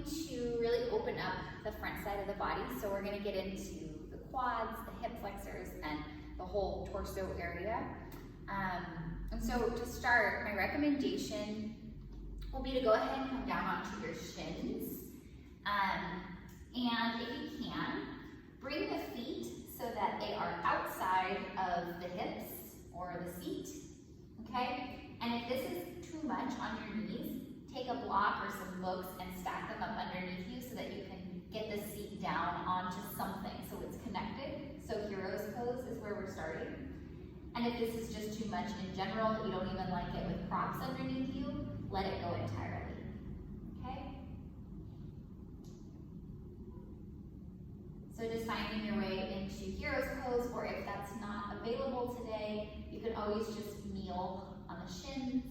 to really open up the front side of the body. So we're gonna get into the quads, the hip flexors, and the whole torso area. And so to start, my recommendation will be to go ahead and come down onto your shins. And if you can, bring the feet so that they are outside of the hips or the seat, okay? And if this is too much on your knees, take a block or some books and stack them up underneath you so that you can get the seat down onto something so it's connected. So hero's pose is where we're starting. And if this is just too much in general, you don't even like it with props underneath you, let it go entirely, okay? So just finding your way into hero's pose, or if that's not available today, you can always just kneel on the shins,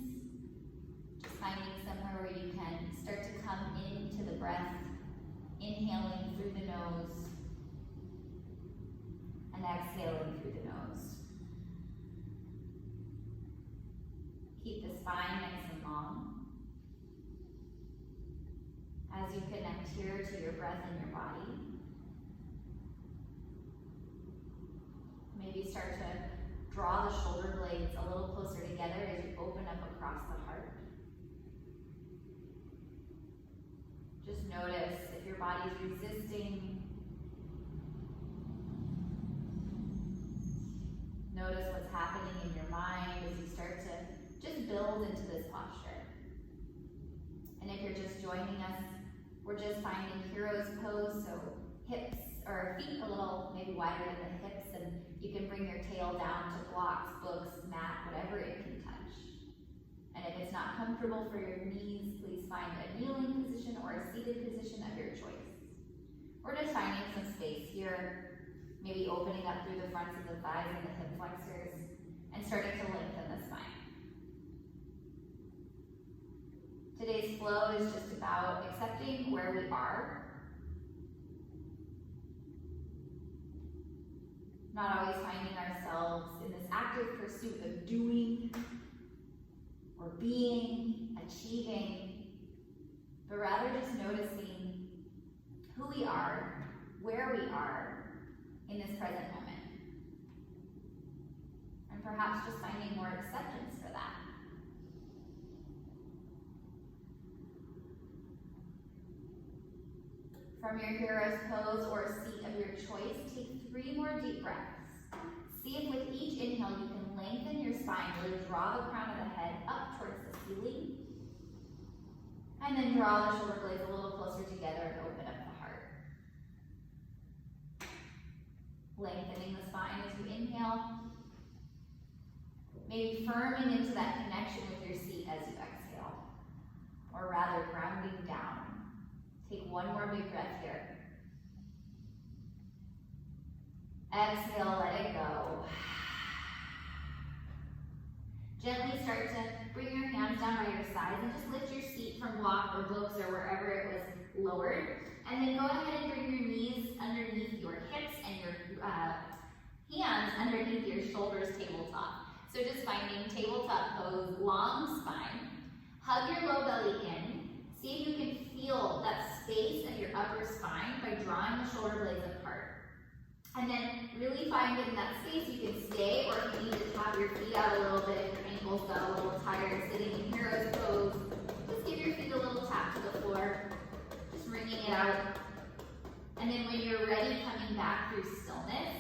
just finding somewhere where you can start to come into the breath, inhaling through the nose, and exhaling through the nose. Keep the spine nice and long. As you connect here to your breath and your body, maybe start to draw the shoulder blades a little closer together as you open up across the heart. Just notice if your body's resisting. Notice what's happening in your mind as you start to just build into this posture. And if you're just joining us, we're just finding hero's pose, so hips or feet a little maybe wider than the hips, and you can bring your tail down to blocks, books, mat, whatever it can touch. And if it's not comfortable for your knees, please find a kneeling position or a seated position of your choice. We're just finding some space here, maybe opening up through the fronts of the thighs and the hip flexors, and starting to lengthen the spine. Today's flow is just about accepting where we are, not always finding ourselves in this active pursuit of doing or being, achieving, but rather just noticing who we are, where we are in this present moment. And perhaps just finding more acceptance for that. From your hero's pose or seat of your choice, take 3 more deep breaths. See if with each inhale you can lengthen your spine, really draw the crown of the head up towards the ceiling. And then draw the shoulder blades a little closer together and open up the heart. Lengthening the spine as you inhale. Maybe firming into that connection with your seat as you exhale. Or rather, grounding down. Take 1 more big breath here. Exhale, let it go. Gently start to bring your hands down by your sides and just lift your seat from block or books or wherever it was lowered. And then go ahead and bring your knees underneath your hips and your hands underneath your shoulders, tabletop. So just finding tabletop pose, long spine. Hug your low belly in. See if you can feel that space in your upper spine by drawing the shoulder blades apart. And then really find in that space you can stay, or if you need to tap your feet out a little bit if your ankles got a little tired sitting in hero's pose, just give your feet a little tap to the floor, just wringing it out. And then when you're ready, coming back through stillness,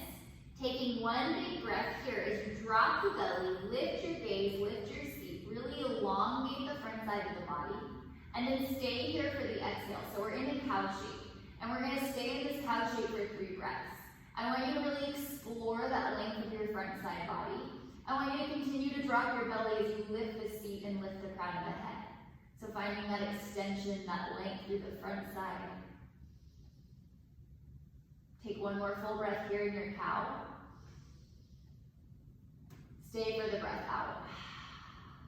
taking 1 big breath here as you drop the belly, lift your gaze, lift your seat, really elongate the front side of the body. And then stay here for the exhale. So we're in a cow shape. And we're going to stay in this cow shape for 3 breaths. I want you to really explore that length of your front side body. I want you to continue to drop your belly as you lift the seat and lift the crown of the head. So finding that extension, that length through the front side. Take 1 more full breath here in your cow. Stay for the breath out.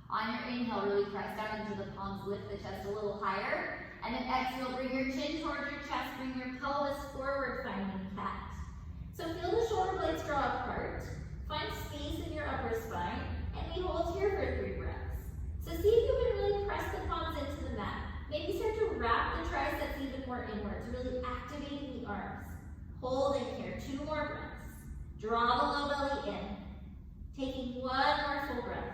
On your inhale, really press down into the palms, lift the chest a little higher. And then exhale, bring your chin towards your chest, bring your pelvis forward, finding cat. So feel the shoulder blades draw apart. Find space in your upper spine, and we hold here for 3 breaths. So see if you can really press the palms into the mat. Maybe start to wrap the triceps even more inwards, really activating the arms. Holding here, 2 more breaths. Draw the low belly in. Taking 1 more full breath.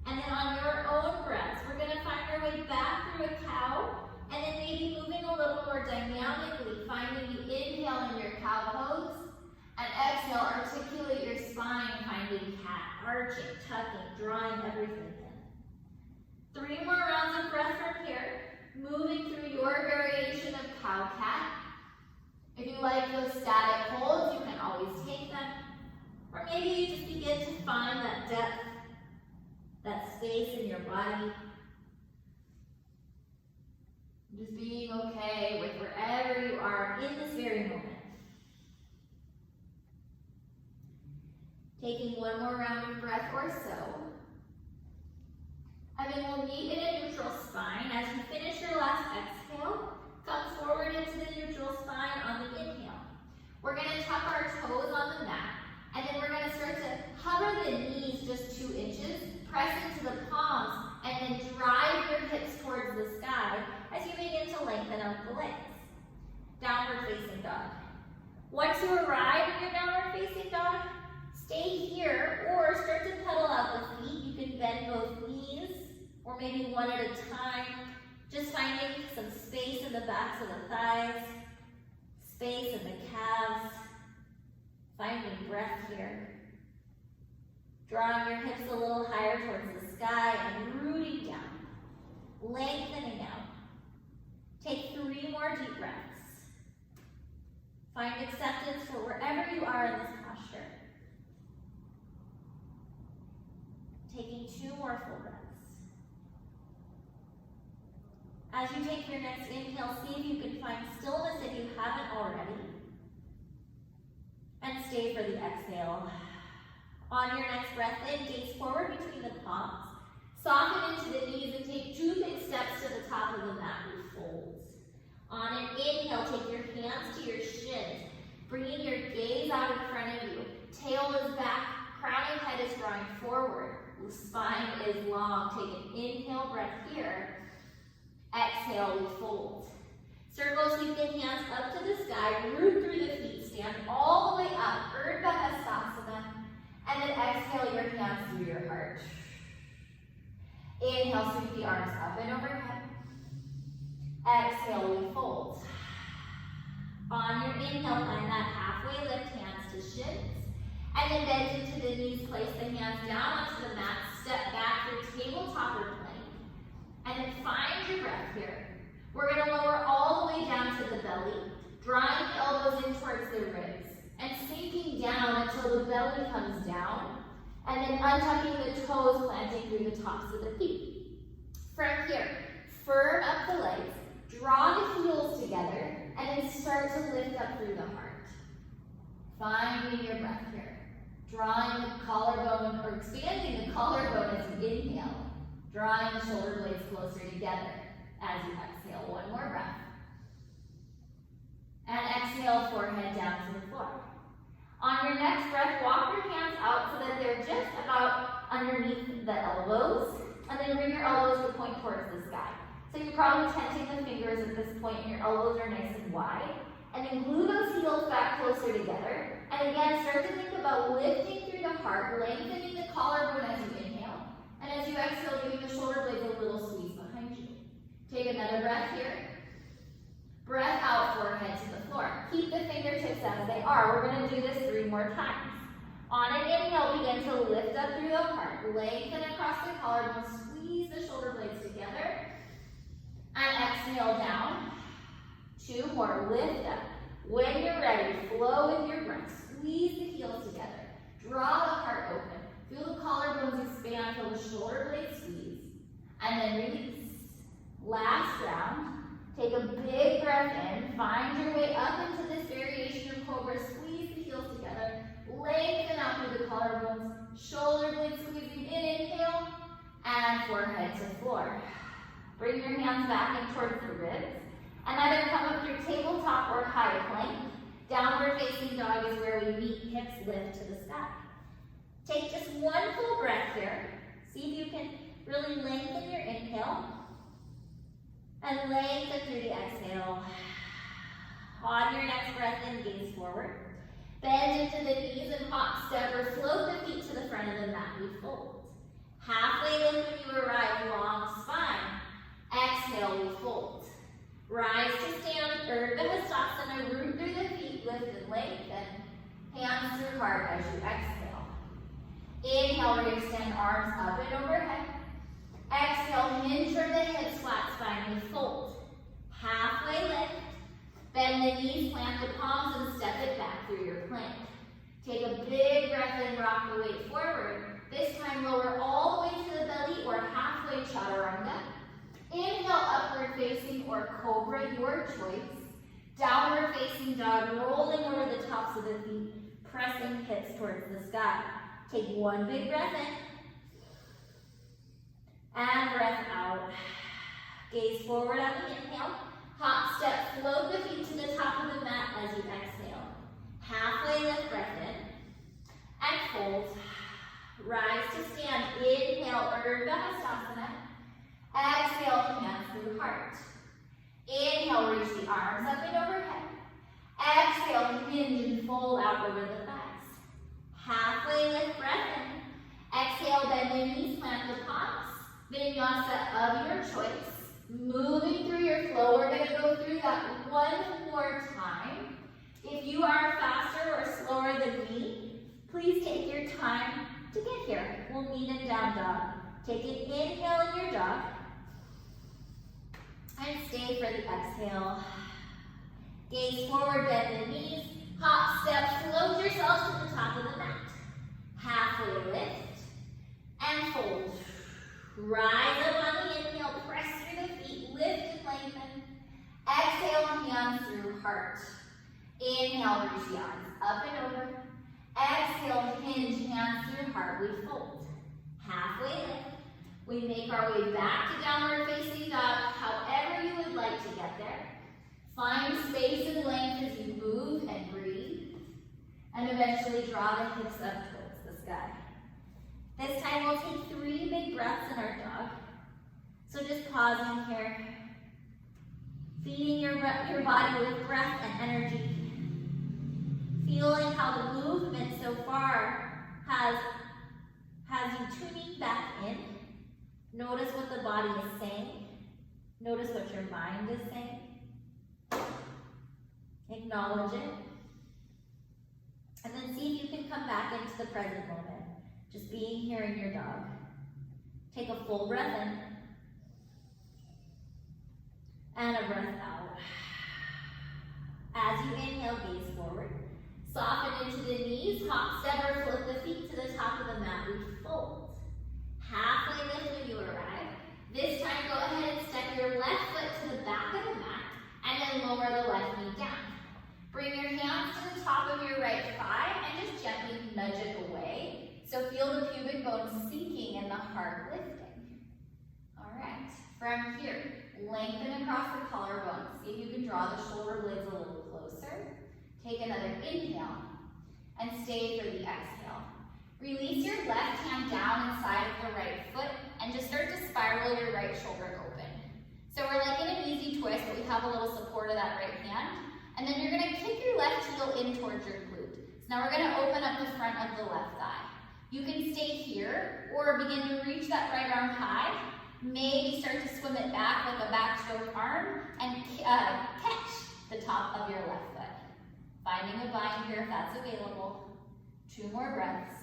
And then on your own breaths, we're going to find our way back through a cow, and then maybe moving a little more dynamically, finding you inhale in your cow pose, and exhale, articulate your spine, finding cat, arching, tucking, drawing everything in. 3 more rounds of breath from here, moving through your variation of cow-cat. If you like those static holds, you can always take them. Or maybe you just begin to find that depth, that space in your body. Just being okay with wherever you are in this very moment. Taking 1 more round of breath or so. And then we'll meet in a neutral spine. As you finish your last exhale, come forward into the neutral spine on the inhale. We're going to tuck our toes on the mat, and then we're going to start to hover the knees just 2 inches, press into the palms, and then drive your hips towards the sky as you begin to lengthen out the legs. Downward facing dog. Once you arrive in your downward facing dog, stay here or start to pedal out the feet. You can bend both knees or maybe one at a time. Just finding some space in the backs of the thighs, space in the calves, finding breath here. Drawing your hips a little higher towards the sky and rooting down, lengthening out. Take 3 more deep breaths. Find acceptance for wherever you are in this posture. Taking 2 more full breaths. As you take your next inhale, see if you can find stillness if you haven't already. And stay for the exhale. On your next breath in, gaze forward between the palms. Soften into the knees and take 2 big steps to the top of the mat with folds. On an inhale, take your hands to your shins, bringing your gaze out in front of you. Tail is back, crowning head is drawing forward. The spine is long. Take an inhale breath here. Exhale, we fold. Circle, sweep the hands up to the sky, root through the feet, stand all the way up, Urdhva Hastasana, and then exhale your hands through your heart. Inhale, sweep the arms up and overhead. Exhale, we fold. On your inhale, find that halfway lift, hands to shins, and then bend into the knees, place the hands down onto the mat, step back through tabletop or plank. And then find your breath here. We're going to lower all the way down to the belly, drawing the elbows in towards the ribs, and sinking down until the belly comes down, and then untucking the toes, planting through the tops of the feet. From here, firm up the legs, draw the heels together, and then start to lift up through the heart. Finding your breath here. Drawing the collarbone, or expanding the collarbone as you inhale. Drawing the shoulder blades closer together as you exhale. 1 more breath. And exhale, forehead down to the floor. On your next breath, walk your hands out so that they're just about underneath the elbows. And then bring your elbows to point towards the sky. So you're probably tenting the fingers at this point and your elbows are nice and wide. And then glue those heels back closer together. And again, start to think about lifting through the heart, lengthening the collarbone as you inhale. And as you exhale, giving the shoulder blades a little squeeze behind you. Take another breath here. Breath out, forehead to the floor. Keep the fingertips as they are. We're going to do this 3 more times. On an inhale, begin to lift up through the heart. Lengthen across the collarbone. Squeeze the shoulder blades together. And exhale down. 2 more. Lift up. When you're ready, flow with your breath. Squeeze the heels together. Draw the heart open. Feel the collarbones expand. Feel the shoulder blades squeeze. And then release. Last round. Take a big breath in. Find your way up into this variation of cobra. Squeeze the heels together. Lengthen out through the collarbones. Shoulder blades squeezing in. Inhale. And forehead to floor. Bring your hands back in towards the ribs. And either come up through tabletop or high plank. Downward facing dog is where we meet, hips lift to the sky. Take just 1 full breath here. See if you can really lengthen your inhale. And lengthen through the exhale. On your next breath in, gaze forward. Bend into the knees and hop, step, or float the feet to the front of the mat. We fold. Halfway lift when you arrive, long spine. Exhale, we fold. Rise to stand, Urdhva Hastasana, root through the feet, lift and lengthen. Hands through heart as you exhale. Inhale, extend arms up and overhead. Exhale, hinge from the hips, flat spine, we fold. Halfway lift. Bend the knees, plant the palms, and step it back through your plank. Take a big breath in, rock the weight forward. This time, lower all the way to the belly or halfway chaturanga. Inhale, upward facing or cobra, your choice. Downward facing dog, rolling over the tops of the feet, pressing hips towards the sky. Take one big breath in. And breath out. Gaze forward on the inhale. Hop, step, float the feet to the top of the mat as you exhale. Halfway lift, breath in. And fold. Rise to stand. Inhale, Urdhva Hastasana. Exhale, hands through heart. Inhale, reach the arms up and overhead. Exhale, hinge and fold out over the thighs. Halfway lift, breath in. Exhale, bend the knees, plant the palms. Vinyasa of your choice. Moving through your flow, we're going to go through that one more time. If you are faster or slower than me, please take your time to get here. We'll meet in down dog. Take an inhale in your dog. And stay for the exhale. Gaze forward, bend the knees. Hop, step, float yourself to the top of the mat. Halfway lift. And fold. Rise up on the inhale, press through the feet, lift and lengthen. Exhale, hands through heart. Inhale, reach the arms up and over. Exhale, hinge, hands through heart, we fold. Halfway lift. We make our way back to downward facing dog, however you would like to get there. Find space and length as you move and breathe. And eventually draw the hips up towards the sky. This time we'll take 3 big breaths in our dog. So just pausing here. Feeding your body with breath and energy. Feeling how the movement so far has you tuning back in. Notice what the body is saying. Notice what your mind is saying. Acknowledge it. And then see if you can come back into the present moment. Just being here in your dog. Take a full breath in. And a breath out. As you inhale, gaze forward. Soften into the knees. Hop, step, or flip the feet to the top of the mat. We fold. Halfway lift when you arrive. This time, go ahead and step your left foot to the back of the mat. And then lower the left knee down. Bring your hands to the top of your right thigh and just gently nudge it away. So feel the pubic bone sinking and the heart lifting. All right, from here, lengthen across the collarbone. See if you can draw the shoulder blades a little closer. Take another inhale and stay for the exhale. Release your left hand down inside of the right foot and just start to spiral your right shoulder open. So we're like in an easy twist, but we have a little support of that right hand. And then you're gonna kick your left heel in towards your glute. So now we're gonna open up the front of the left thigh. You can stay here or begin to reach that right arm high. Maybe start to swim it back like a backstroke arm and catch the top of your left foot. Finding a bind here if that's available. 2 more breaths.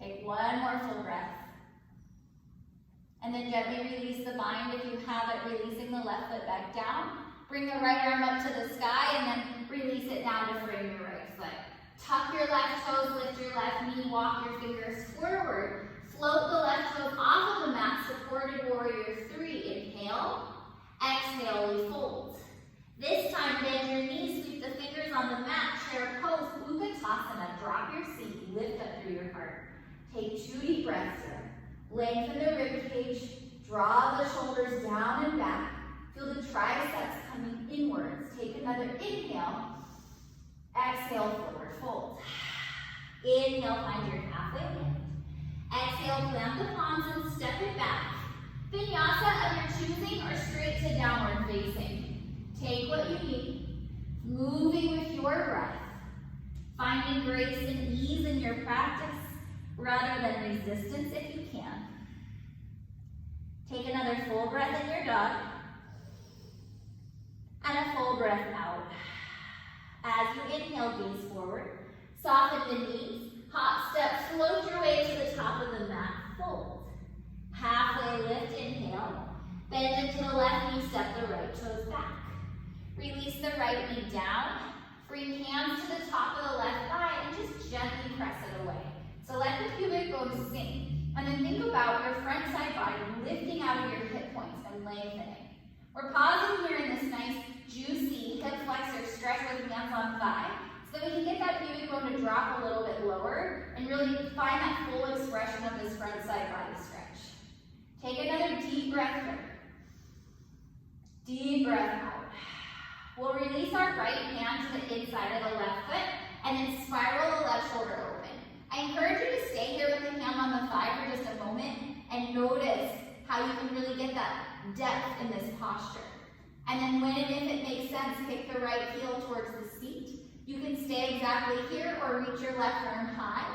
Take 1 more full breath. And then gently release the bind if you have it, releasing the left foot back down. Bring the right arm up to the sky and then release it down to frame your right foot. Tuck your left toes, lift your left knee, walk your fingers forward. Float the left toes off of the mat, supported warrior 3. Inhale, exhale, we fold. This time, bend your knees, sweep the fingers on the mat, chair pose, Utkatasana. Drop your seat, lift up through your heart. Take 2 deep breaths here. Lengthen the rib cage, draw the shoulders down and back. Feel the triceps coming inwards. Take another inhale. Exhale, forward fold. Inhale, find your halfway lift. Exhale, plant the palms and step it back. Vinyasa of your choosing or straight to downward facing. Take what you need, moving with your breath, finding grace and ease in your practice rather than resistance if you can. Take another full breath in your dog and a full breath out. As you inhale, gaze forward, soften the knees, hop step, float your way to the top of the mat, fold. Halfway lift, inhale, bend into the left knee, step the right toes back. Release the right knee down, bring hands to the top of the left thigh and just gently press it away. So let the pubic bone sink, and then think about your front side body lifting out of your hip points and lengthening. We're pausing here in this nice, juicy hip flexor stretch with hands on thigh, so that we can get that pubic bone to drop a little bit lower and really find that full expression of this front side body stretch. Take another deep breath here. Deep breath out. We'll release our right hand to the inside of the left foot and then spiral the left shoulder open. I encourage you to stay here with the hand on the thigh for just a moment and notice how you can really get that depth in this posture. And then when and if it makes sense, kick the right heel towards the seat. You can stay exactly here or reach your left arm high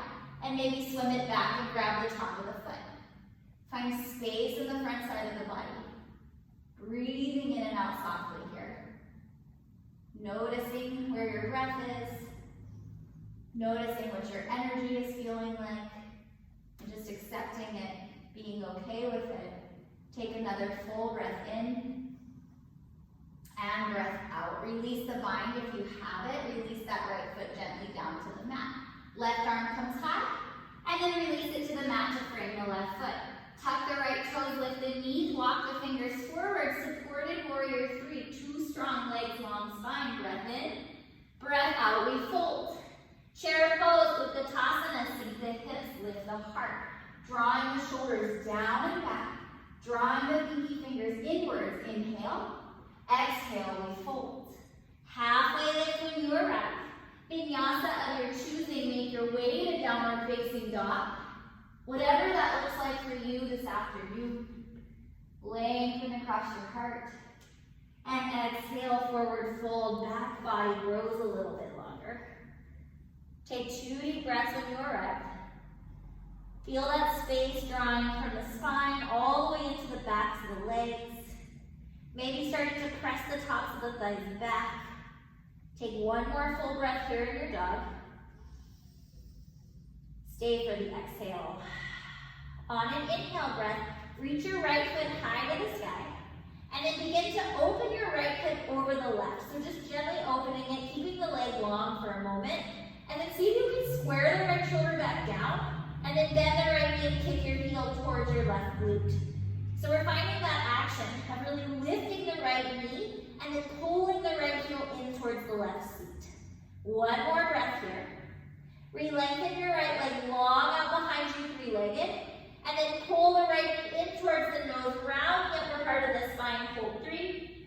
and maybe swim it back and grab the top of the foot. Find space in the front side of the body. Breathing in and out softly here. Noticing where your breath is. Noticing what your energy is feeling like. And just accepting it, being okay with it. Take another full breath in. And breath out. Release the bind if you have it. Release that right foot gently down to the mat. Left arm comes high. And then release it to the mat to frame the left foot. Tuck the right toes, lift the knees, walk the fingers forward, supported warrior 3, 2 strong legs, long spine, breath in, breath out, we fold. Chair pose with the Utkatasana, sink the hips, lift the heart, drawing the shoulders down and back, drawing the pinky fingers inwards, inhale, exhale, we fold. Halfway lift when you arrive, vinyasa of your choosing, make your way to downward facing dog. Whatever that looks like for you this afternoon, lengthen across your heart. And exhale, forward fold, back body grows a little bit longer. Take 2 deep breaths when you arrive. Feel that space drawing from the spine all the way into the backs of the legs. Maybe starting to press the tops of the thighs back. Take 1 more full breath here in your dog. Stay for the exhale. On an inhale breath, reach your right foot high to the sky, and then begin to open your right foot over the left. So just gently opening it, keeping the leg long for a moment, and then see if you can square the right shoulder back down, and then bend the right knee and kick your heel towards your left glute. So we're finding that action of really lifting the right knee, and then pulling the right heel in towards the left seat. 1 more breath here. Re-lengthen your right leg long out behind you, 3-legged, and then pull the right knee in towards the nose, round the upper part of the spine, hold 3,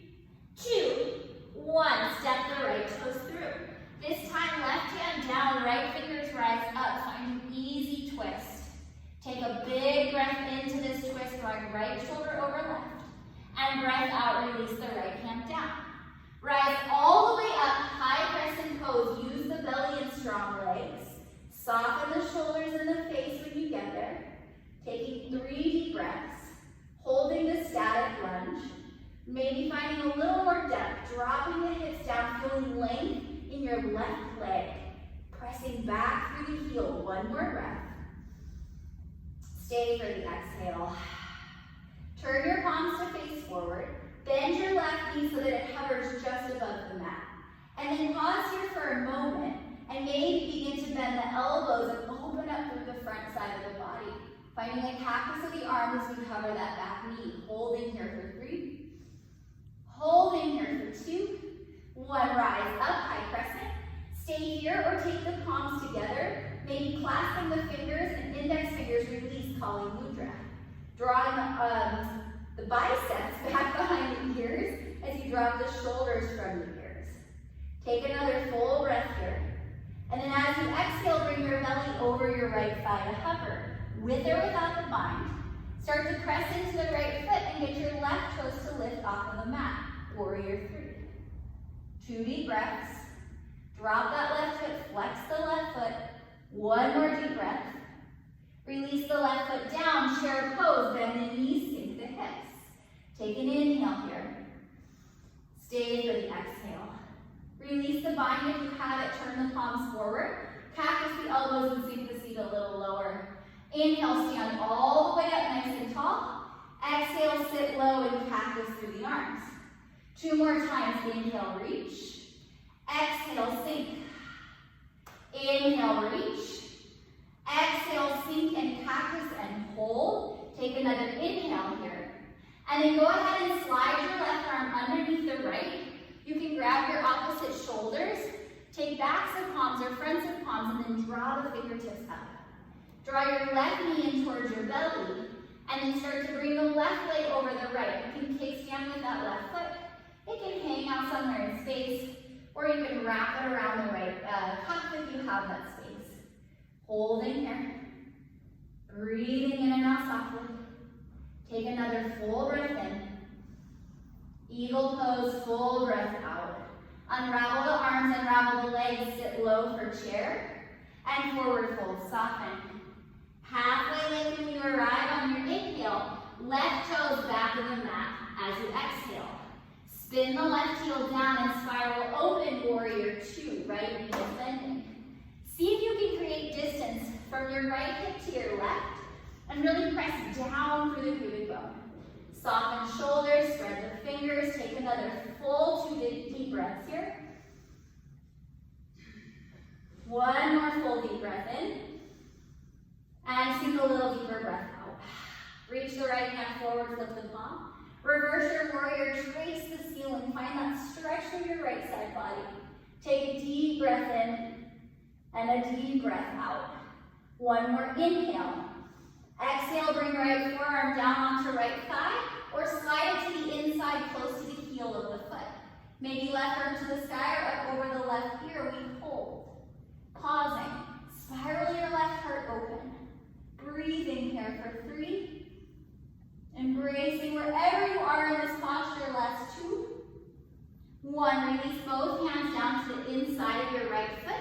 2, 1, step the right toes through. This time, left hand down, right fingers rise up, find an easy twist. Take a big breath into this twist, drawing right shoulder over left, and breath out, release the right hand down. Rise all the way up, high crescent pose, use the belly and strong legs. Soften the shoulders and the face when you get there. Taking 3 deep breaths, holding the static lunge. Maybe finding a little more depth, dropping the hips down, feeling length in your left leg. Pressing back through the heel, 1 more breath. Stay for the exhale. Turn your palms to face forward. Bend your left knee so that it hovers just above the mat. And then pause here for a moment and maybe begin to bend the elbows and open up through the front side of the body. Finding a cactus of the arms as we cover that back knee. Holding here for 3. Holding here for 2. 1, rise up, high crescent. Stay here or take the palms together. Maybe clasping the fingers and index fingers release, Kali Mudra. Drawing the biceps back behind the ears as you drop the shoulders from the ears. Take another full breath here. And then as you exhale, bring your belly over your right thigh to hover. with or without the bind. Start to press into the right foot and get your left toes to lift off of the mat. Warrior 3. 2 deep breaths. Drop that left foot, flex the left foot. 1 more deep breath. Release the left foot down, chair pose, bend the knees, sink the hips. Take an inhale here. Stay for the exhale. Release the bind if you have it, turn the palms forward. Cactus the elbows and sink the seat a little lower. Inhale, stand all the way up nice and tall. Exhale, sit low and cactus through the arms. 2 more times, inhale, reach. Exhale, sink. Inhale, reach. Exhale, sink and cactus and hold. Take another inhale here. And then go ahead and slide your left arm underneath the right. You can grab your opposite shoulders. Take backs of palms or fronts of palms and then draw the fingertips up. Draw your left knee in towards your belly. And then start to bring the left leg over the right. You can kickstand with that left foot. It can hang out somewhere in space. Or you can wrap it around the right cuff if you have that space. Holding here. Breathing in and out softly. Take another full breath in. Eagle pose, full breath out. Unravel the arms, unravel the legs, sit low for chair. And forward fold, soften. Halfway lift when you arrive on your inhale. Left toes back of the mat as you exhale. Spin the left heel down and spiral open, warrior 2, right knee bending. See if you can create distance from your right hip to your left and really press down through the pubic bone. Soften shoulders, spread the fingers, take another full 2 deep breaths here. 1 more full deep breath in. And sink a little deeper breath out. Reach the right hand forward, flip the palm. Reverse your warrior, trace the ceiling. Find that stretch through your right side body. Take a deep breath in and a deep breath out. 1 more inhale. Exhale, bring right forearm down onto right thigh or slide it to the inside close to the heel of the foot. Maybe left arm to the sky or up over the left ear. We hold. Pausing. Spiral your left heart open. Breathing here for 3. Embracing wherever you are in this posture. Last 2. 1. Release both hands down to the inside of your right foot.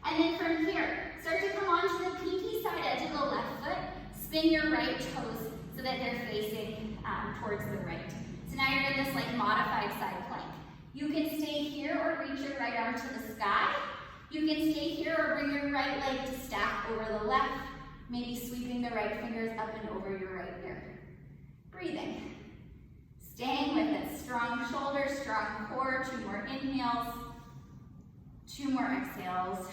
And then from here, start to come onto the pinky side edge of the left foot. Spin your right toes so that they're facing towards the right. So now you're in this like modified side plank. You can stay here or reach your right arm to the sky. You can stay here or bring your right leg to stack over the left. Maybe sweeping the right fingers up and over your right ear. Breathing. Staying with it. Strong shoulders, strong core. 2 more inhales. 2 more exhales.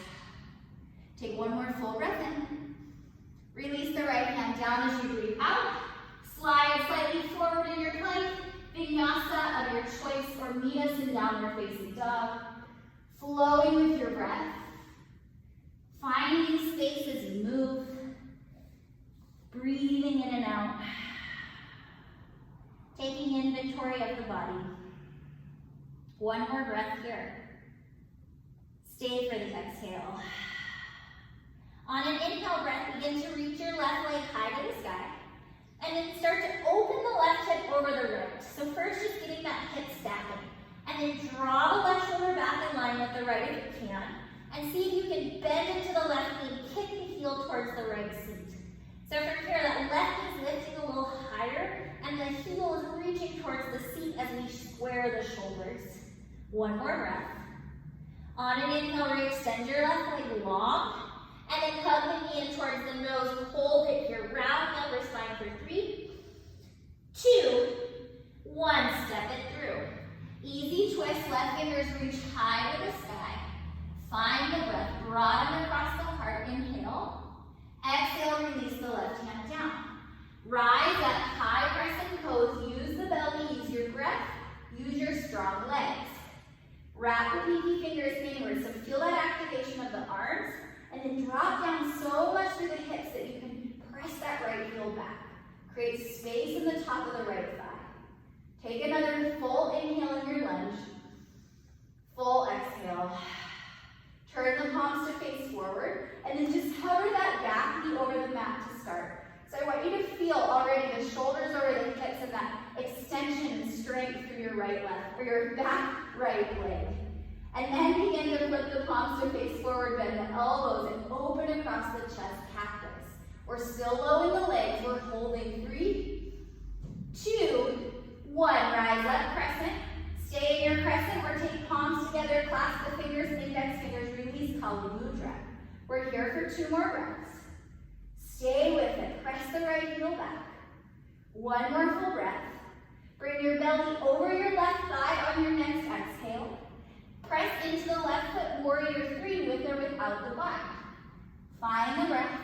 Take 1 more full breath in. Release the right hand down as you breathe out. Slide slightly forward in your plank. Vinyasa of your choice or meet us in downward facing dog. Flowing with your breath. Finding space as you move. Breathing in and out. Taking inventory of the body. 1 more breath here. Stay for the exhale. On an inhale breath, begin to reach your left leg high to the sky. And then start to open the left hip over the right. So first just getting that hip stacking. And then draw the left shoulder back in line with the right if you can. And see if you can bend into the left knee, kick the heel towards the right seat. So from here, that left is lifting a little higher, and the heel is reaching towards the seat as we square the shoulders. 1 more breath. On an inhale, re-extend your left leg long, and then hug the knee in towards the nose. Hold it here, round the upper spine for 3, 2, 1. Step it through. Easy twist, left fingers reach high to the sky. Find the breath, broaden across the heart. Inhale. Exhale, release the left hand down. Rise up, high crescent pose. Use the belly, use your breath, use your strong legs. Wrap the pinky fingers inward, so feel that activation of the arms, and then drop down so much through the hips that you can press that right heel back. Create space in the top of the right thigh. Take another full inhale in your lunge. Full exhale. Turn the palms to face forward. the palms to face forward, bend the elbows, and open across the chest, cactus. We're still low in the legs. We're holding 3, 2, 1. Rise up, crescent. Stay in your crescent or take palms together, clasp the fingers, index fingers, release, Kali Mudra. We're here for 2 more breaths. Stay with it. Press the right heel back. 1 more full breath. Bring your belly over your left thigh on your next exhale. Press into the left foot, warrior 3, with or without the bind. Find the breath.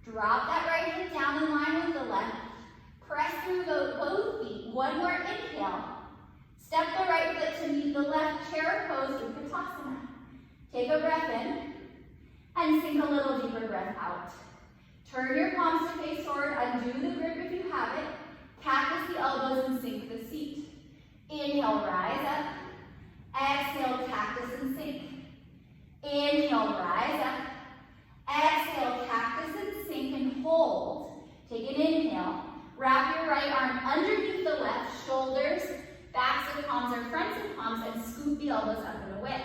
Drop that right hip down in line with the left. Press through both feet. 1 more inhale. Step the right foot to meet the left, chair pose, Utkatasana. Take a breath in and sink a little deeper breath out. Turn your palms to face forward, undo the grip if you have it. Cactus the elbows and sink the seat. Inhale, rise up. Exhale, cactus and sink. Inhale, rise up. Exhale, cactus and sink and hold. Take an inhale. Wrap your right arm underneath the left, shoulders, backs of palms or fronts of palms, and scoop the elbows up and away.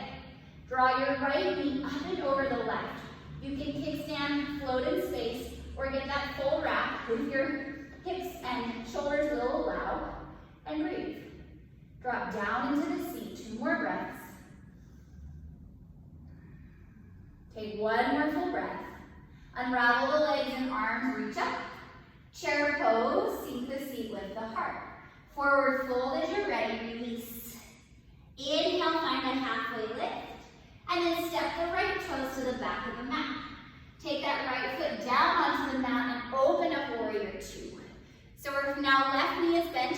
Draw your right knee up and over the left. You can kickstand, float in space, or get that full wrap with your hips and shoulders will allow, and breathe. Drop down into the seat, 2 more breaths. Take 1 more full breath. Unravel the legs and arms, reach up. Chair pose, sink the seat with the heart. Forward fold as you're ready, release. Inhale, find a halfway lift. And then step the right toes to the back of the mat. Take that right foot down onto the mat and open up warrior 2. So we're now left knee is bent.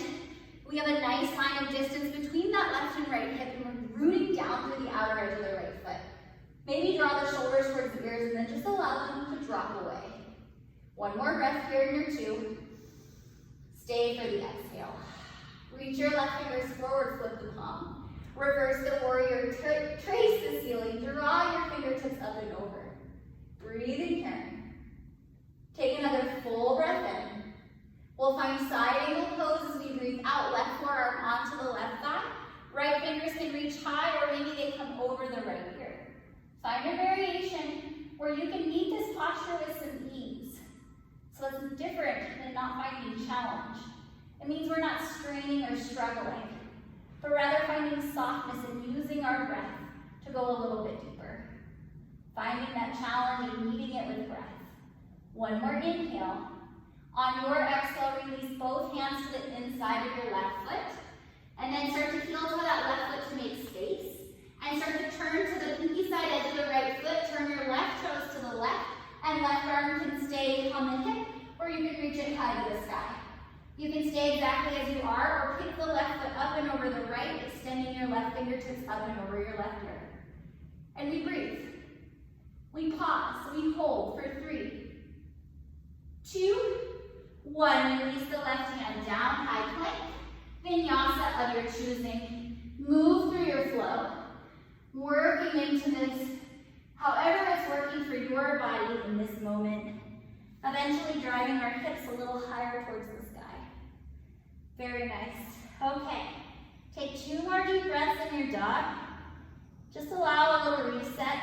We have a nice line of distance between that left and right hip, and we're rooting down through the outer edge of the right foot. Maybe draw the shoulders towards the ears and then just allow them to drop away. 1 more breath here in your 2. Stay for the exhale. Reach your left fingers forward, flip the palm. Reverse the warrior, trace the ceiling, draw your fingertips up and over. Breathe in here. Take another full breath in. We'll find side angle pose as we breathe out. Left forearm onto the left thigh. Right fingers can reach high, or maybe they come over the right ear. Find a variation where you can meet this posture with some ease. So it's different than not finding challenge. It means we're not straining or struggling, but rather finding softness and using our breath to go a little bit deeper. Finding that challenge and meeting it with breath. 1 more inhale. On your exhale, release both hands to the inside of your left foot, and then start to heel toe that left foot to make space, and start to turn to the pinky side edge of the right foot. Turn your left toes to the left, and left arm can stay on the hip, or you can reach it high to the sky. You can stay exactly as you are, or pick the left foot up and over the right, extending your left fingertips up and over your left ear. And we breathe. We pause, we hold for 3, 2, 1. Release the left hand down, high plank. Vinyasa of your choosing. Move through your flow. Working into this, however it's working for your body in this moment. Eventually driving our hips a little higher towards the sky. Very nice. Okay. Take 2 more deep breaths in your dog. Just allow a little reset.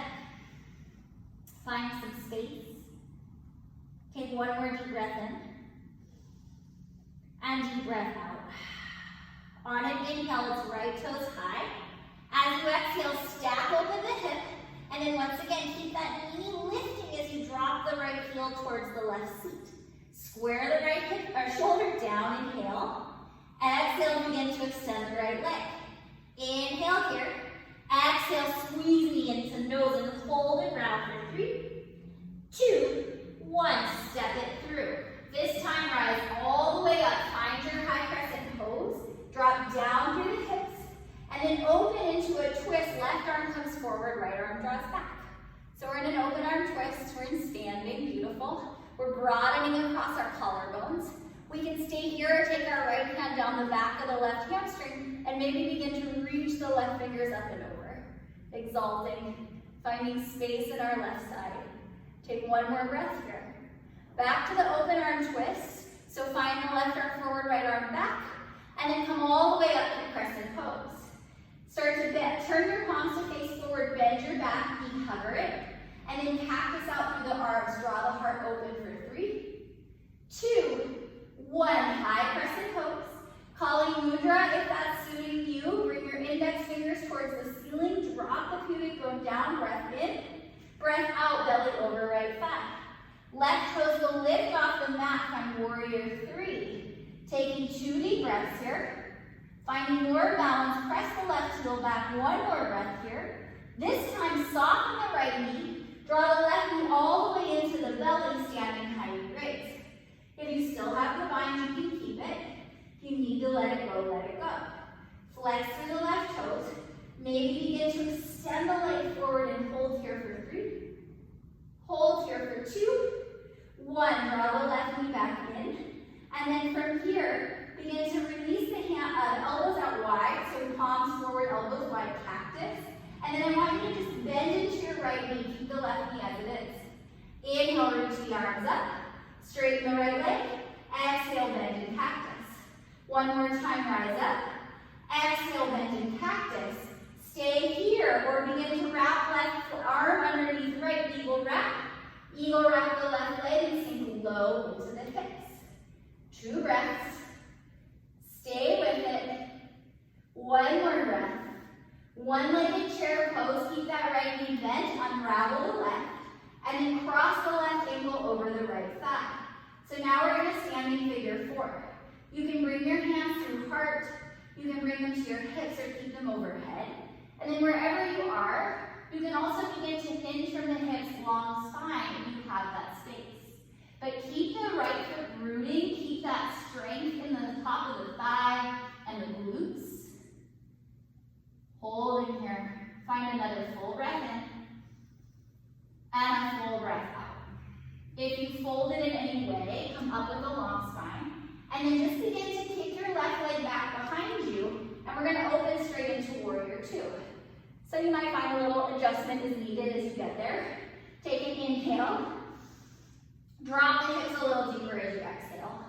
Find some space. Take 1 more deep breath in. And deep breath out. On an inhale, it's right toes high. As you exhale, stack open the hip. And then once again, keep that knee lifting as you drop the right heel towards the left seat. Square the right hip or shoulder down, inhale. Exhale, begin to extend the right leg. Inhale here. Exhale, squeeze knee into nose and hold it round for 3, 2, 1. Step it through. This time, rise all the way up. Find your high crescent pose. Drop down through the hips. And then open into a twist. Left arm comes forward, right arm draws back. So we're in an open arm twist. We're in standing, beautiful. We're broadening across our collarbones. We can stay here or take our right hand down the back of the left hamstring and maybe begin to reach the left fingers up and over. Exalting, finding space in our left side. Take 1 more breath here. Back to the open arm twist. So find the left arm forward, right arm back, and then come all the way up to crescent pose. Start to bend. Turn your palms to face forward, bend your back, knee hover it. And then cactus out through the arms. Draw the heart open for 3, 2, 1. High crescent pose. Kali Mudra, if that's suiting you, bring your index fingers towards the ceiling. Drop the pubic bone down. Breath in. Breath out, belly over right thigh. Left toes will lift off the mat. Find warrior 3. Taking 2 deep breaths here. Finding more balance, press the left heel back. 1 more breath here. This time, soften the right knee. Draw the left knee all the way into the belly, standing high raise. If you still have the bind, you can keep it. If you need to let it go, let it go. Flex through the left toes. Maybe begin to extend the leg forward and hold here for 3. Hold here for 2. 1. Draw the left knee back in. And then from here, begin to release the elbows out wide, so palms forward, elbows wide, cactus. And then I want you to just bend into your right knee, keep the left knee as it is. Inhale, reach the arms up, straighten the right leg. Exhale, bend in cactus. 1 more time, rise up. Exhale, bend in cactus. Stay here, or begin to wrap left arm underneath right, eagle wrap. Eagle wrap the left leg and sink low into the hips. 2 breaths. Stay with it. 1 more breath. One-legged chair pose. Keep that right knee bent. Unravel the left. And then cross the left ankle over the right thigh. So now we're in a standing figure 4. You can bring your hands through heart. You can bring them to your hips or keep them overhead. And then wherever you are, you can also begin to hinge from the hips, long spine if you have that space. But keep the right foot rooting. Keep that strength in the top of the thigh and the glutes. Hold in here. Find another full breath in. And a full breath out. If you fold it in any way, come up with a long spine. And then just begin to kick your left leg back behind you. And we're going to open straight into warrior 2. So you might find a little adjustment is needed as you get there. Take an inhale. Drop the hips a little deeper as you exhale.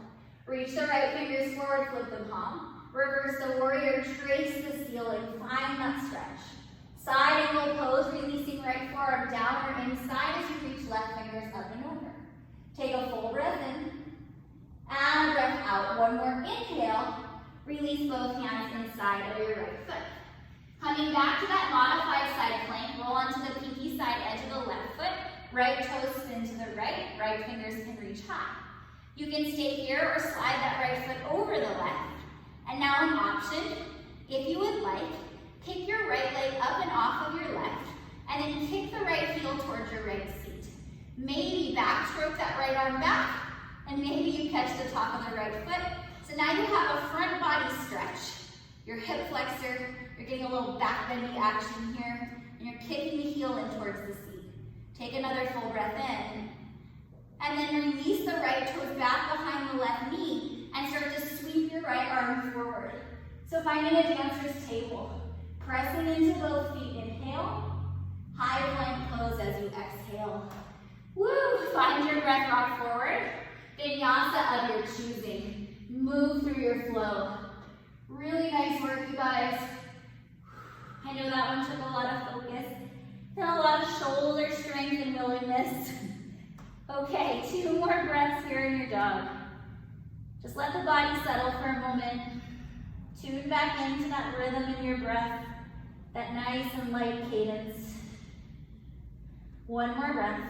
Reach the right fingers forward, flip the palm. Reverse the warrior, trace the ceiling, find that stretch. Side angle pose, releasing right forearm down or inside as you reach left fingers up and over. Take a full breath in, and a breath out. 1 more inhale, release both hands inside of your right foot. Coming back to that modified side plank, roll onto the pinky side edge of the left foot. Right toes spin to the right, right fingers can reach high. You can stay here or slide that right foot over the left. And now an option, if you would like, kick your right leg up and off of your left, and then kick the right heel towards your right seat. Maybe backstroke that right arm back, and maybe you catch the top of the right foot. So now you have a front body stretch. Your hip flexor, you're getting a little back bendy action here, and you're kicking the heel in towards the seat. Take another full breath in, and then release the right toes back behind the left knee, and start to sweep your right arm forward. So finding a dancer's table. Pressing into both feet, inhale. High plank pose as you exhale. Woo! Find your breath, rock forward. Vinyasa of your choosing. Move through your flow. Really nice work, you guys. I know that one took a lot of focus and a lot of shoulder strength and willingness. Okay, 2 more breaths here in your dog. Just let the body settle for a moment. Tune back into that rhythm in your breath, that nice and light cadence. 1 more breath.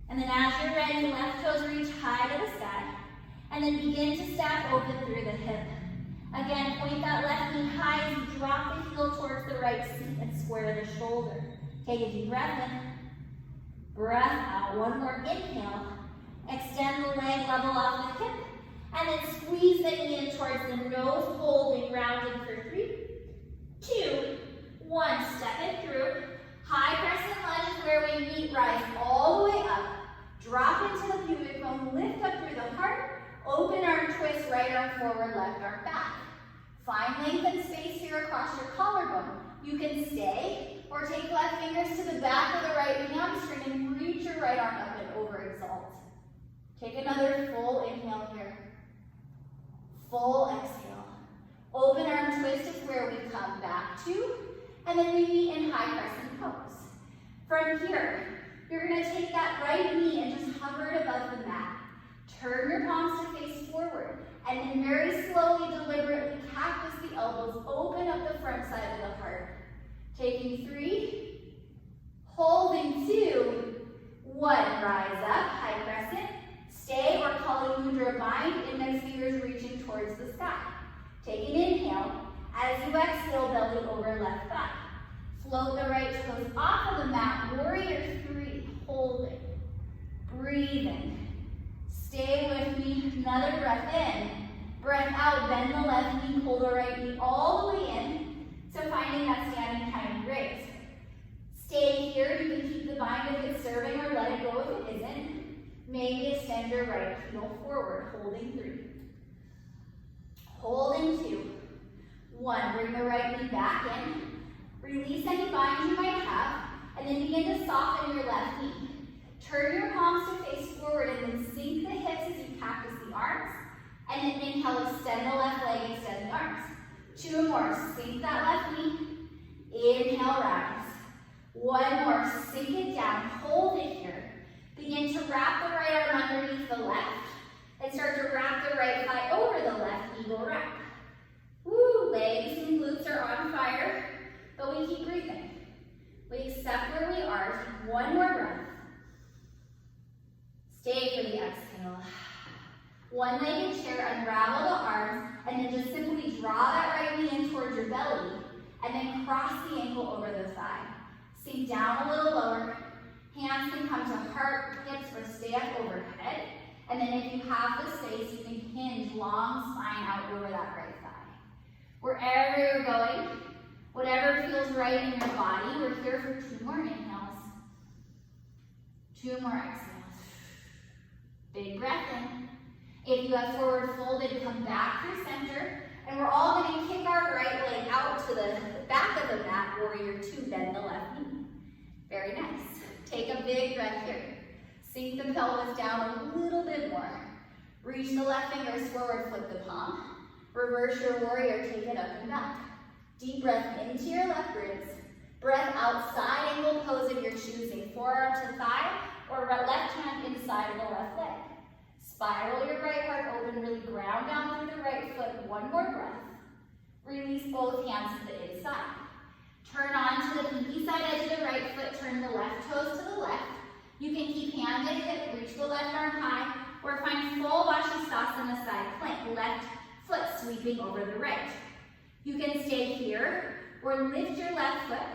And then as you're ready, left toes reach high to the sky. And then begin to stack open through the hip. Again, point that left knee high as you drop the heel towards the right seat and square the shoulder. Take a deep breath in. Breath out. 1 more inhale. Extend the leg level off the hip. And then squeeze the knee in towards the nose, holding, rounding for 3, 2, 1. Step it through. High crescent lunge is where we meet, rise all the way up. Drop into the pubic bone, lift up through the heart. Open arm twist, right arm forward, left arm back. Find length and space here across your collarbone. You can stay or take left fingers to the back of the right hamstring and reach your right arm up and over, exalt. Take another full inhale here. Full exhale. Open arm twist is where we come back to, and then we meet in high crescent pose. From here, you're going to take that right knee and just hover it above the mat. Turn your palms to face forward, and then very slowly, deliberately cactus the elbows, open up the front side of the heart. Taking 3, holding 2, 1, rise up, high crescent. Stay or Kali Mudra, bind, index fingers reaching towards the sky. Take an inhale. As you exhale, belly over left thigh. Float the right toes off of the mat. Warrior 3, holding. Breathing. Stay with me. Another breath in. Breath out. Bend the left knee. Pull the right knee all the way in. So finding that standing tiny raise. Stay here. You can keep the bind if it's serving or let it go if it isn't. Maybe extend your right heel forward. Holding 3. Holding 2. 1. Bring the right knee back in. Release any bind you might have. And then begin to soften your left knee. Turn your palms to face forward and then sink the hips as you cactus the arms. And then inhale, extend the left leg, extend the arms. 2 more. Sink that left knee. Inhale, rise. 1 more. Sink it down. Hold it here. Begin to wrap the right arm underneath the left. And start to wrap the right thigh over the left, eagle wrap. Woo, legs and glutes are on fire, but we keep breathing. We accept where we are. Take 1 more breath. Stay for the exhale. One-legged chair, unravel the arms, and then just simply draw that right knee in towards your belly, and then cross the ankle over the thigh. Sink down a little lower. Hands can come to heart, hips, or stay up overhead. And then if you have the space, you can hinge long spine out over that right thigh. Wherever you're going, whatever feels right in your body, we're here for 2 more inhales. 2 more exhales. Big breath in. If you have forward folded, come back through center. And we're all going to kick our right leg out to the back of the mat, warrior 2, bend the left knee. Very nice. Take a big breath here. Sink the pelvis down a little bit more. Reach the left fingers forward, flip the palm. Reverse your warrior, take it up and back. Deep breath into your left ribs. Breath out, side angle pose if you're choosing. Forearm to thigh or left hand inside of the left leg. Spiral your right heart open, really ground down through the right foot. 1 more breath. Release both hands to the inside. Turn on to the pinky side edge of the right foot. Turn the left toes to the left. You can keep hand at hip, reach the left arm high, or find full Vashisthasana side plank, left foot sweeping over the right. You can stay here, or lift your left foot,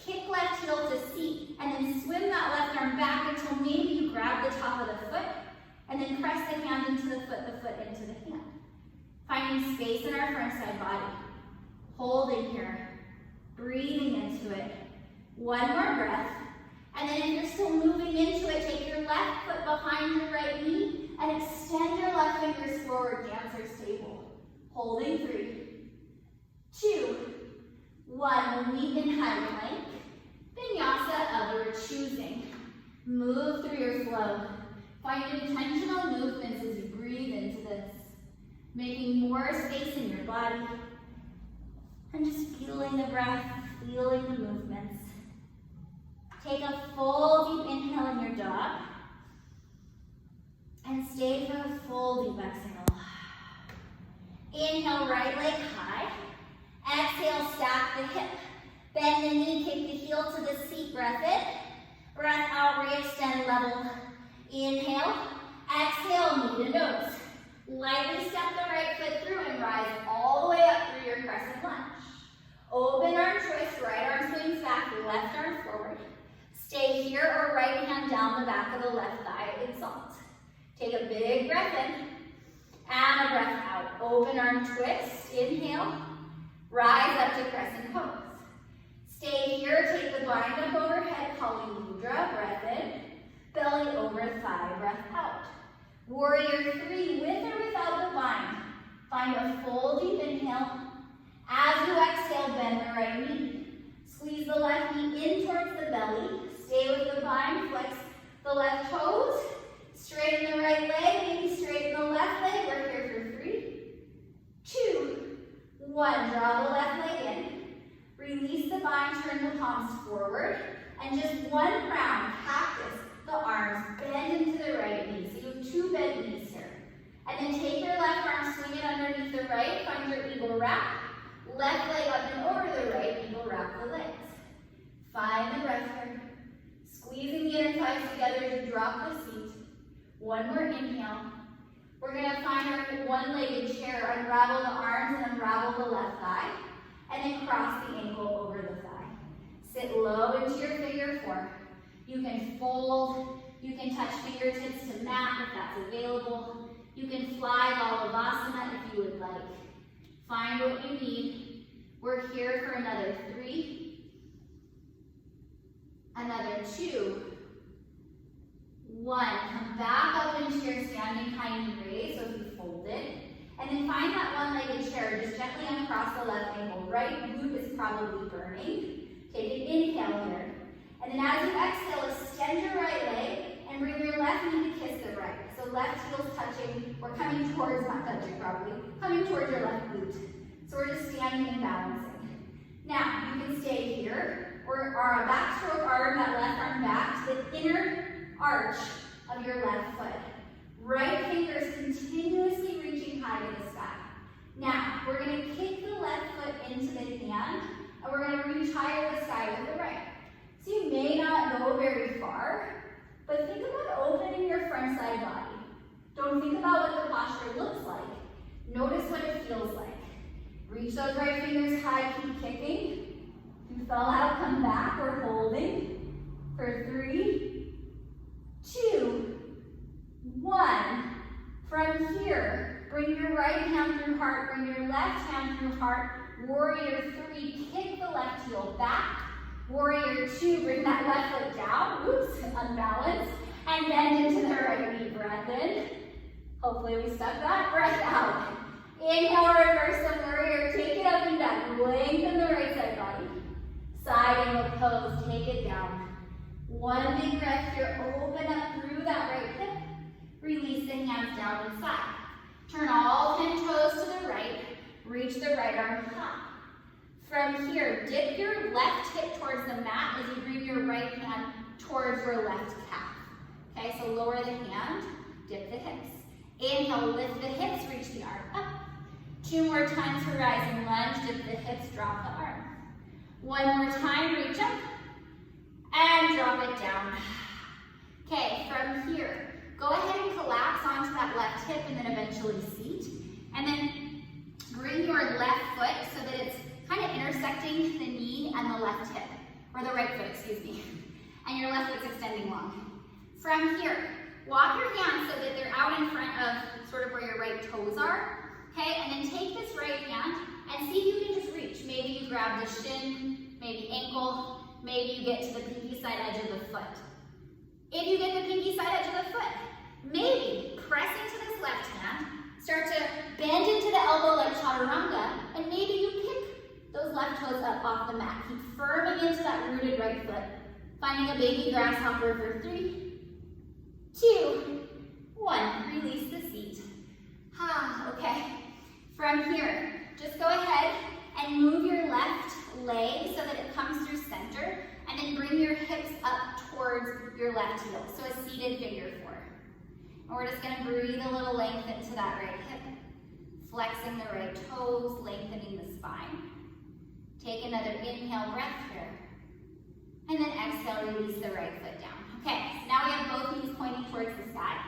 kick left heel to seat, and then swim that left arm back until maybe you grab the top of the foot, and then press the hand into the foot into the hand. Finding space in our front side body. Holding here, breathing into it. 1 more breath. And then if you're still moving into it, take your left foot behind your right knee and extend your left fingers forward, dancer's table. Holding 3, 2, 1. We'll meet in high plank. Vinyasa of your choosing. Move through your flow. Find intentional movements as you breathe into this. Making more space in your body. And just feeling the breath, feeling the movements. Take a full deep inhale in your dog. And stay for a full deep exhale. Inhale, right leg high. Exhale, stack the hip. Bend the knee, kick the heel to the seat. Breath in. Breath out, re-extend, level. Inhale. Exhale, knee to nose. Lightly step the right foot through and rise all the way up through your crescent lunge. Open arm twist, right arm swings back, left arm forward. Stay here or right hand down the back of the left thigh, exalt. Take a big breath in and a breath out. Open arm twist, inhale, rise up to crescent pose. Stay here, take the bind up overhead, Kali Mudra, breath in, belly over thigh, breath out. Warrior 3, with or without the bind. Find a full deep inhale. As you exhale, bend the right knee. Squeeze the left knee in towards the belly. Stay with the bind, flex the left toes. Straighten the right leg, maybe straighten the left leg. We're here for 3, 2, 1. right, find your eagle wrap. Left leg up and over the right, eagle wrap the legs. Find the breath here. Squeezing the inner thighs together to drop the seat. One more inhale. We're going to find our one-legged chair, unravel the arms and unravel the left thigh, and then cross the ankle over the thigh. Sit low into your figure four. You can fold, you can touch fingertips to mat if that's available. You can fly Balavasana if you would like. Find what you need. We're here for another 3, another 2, 1. Come back up into your standing high knee raise, so if you folded. And then find that one-legged chair. Just gently uncross the left ankle. Right glute is probably burning. Take an inhale here. And then as you exhale, extend your right leg and bring your left knee to kiss the right. So left heel's touching, or coming towards, not touching probably, coming towards your left glute. So we're just standing and balancing. Now, you can stay here, or our backstroke arm, that left arm back to the inner arch of your left foot. Right fingers continuously reaching high to the sky. Now, we're going to kick the left foot into the hand, and we're going to reach higher to the sky with the right. So you may not go very far, but think about opening your front side body. Don't think about what the posture looks like. Notice what it feels like. Reach those right fingers high, keep kicking. If you fell out, come back, we're holding for 3, 2, 1. From here, bring your right hand through heart, bring your left hand through heart. Warrior 3, kick the left heel back. Warrior 2, bring that left foot down. Oops, unbalanced. And bend into the right knee. Breath in. Hopefully we stuck that. Breath out. Inhale, reverse the warrior. Take it up and back. Lengthen the right side body. Side angle pose. Take it down. One big breath here. Open up through that right hip. Release the hands down and side. Turn all 10 toes to the right. Reach the right arm high. From here, dip your left hip towards the mat as you bring your right hand towards your left calf. Okay, so lower the hand, dip the hips. Inhale, lift the hips, reach the arm up. 2 more times for rising lunge, dip the hips, drop the arm. 1 more time, reach up, and drop it down. Okay, from here, go ahead and collapse onto that left hip and then eventually seat. And then bring your left foot so that it's kind of intersecting the knee and the left hip, or the right foot, excuse me. And your left foot's extending long. From here, walk your hands so that they're out in front of sort of where your right toes are. Okay, and then take this right hand and see if you can just reach. Maybe you grab the shin, maybe ankle, maybe you get to the pinky side edge of the foot. If you get the pinky side edge of the foot, maybe press into this left hand, start to bend into the elbow like chaturanga, and maybe you pick those left toes up off the mat. Keep firming into that rooted right foot. Finding a baby grasshopper for 3, 2, 1. Release the seat. Okay. From here, just go ahead and move your left leg so that it comes through center, and then bring your hips up towards your left heel. So a seated figure 4. And we're just going to breathe a little length into that right hip, flexing the right toes, lengthening the spine. Take another inhale breath here. And then exhale, release the right foot down. Okay, so now we have both knees pointing towards the sky.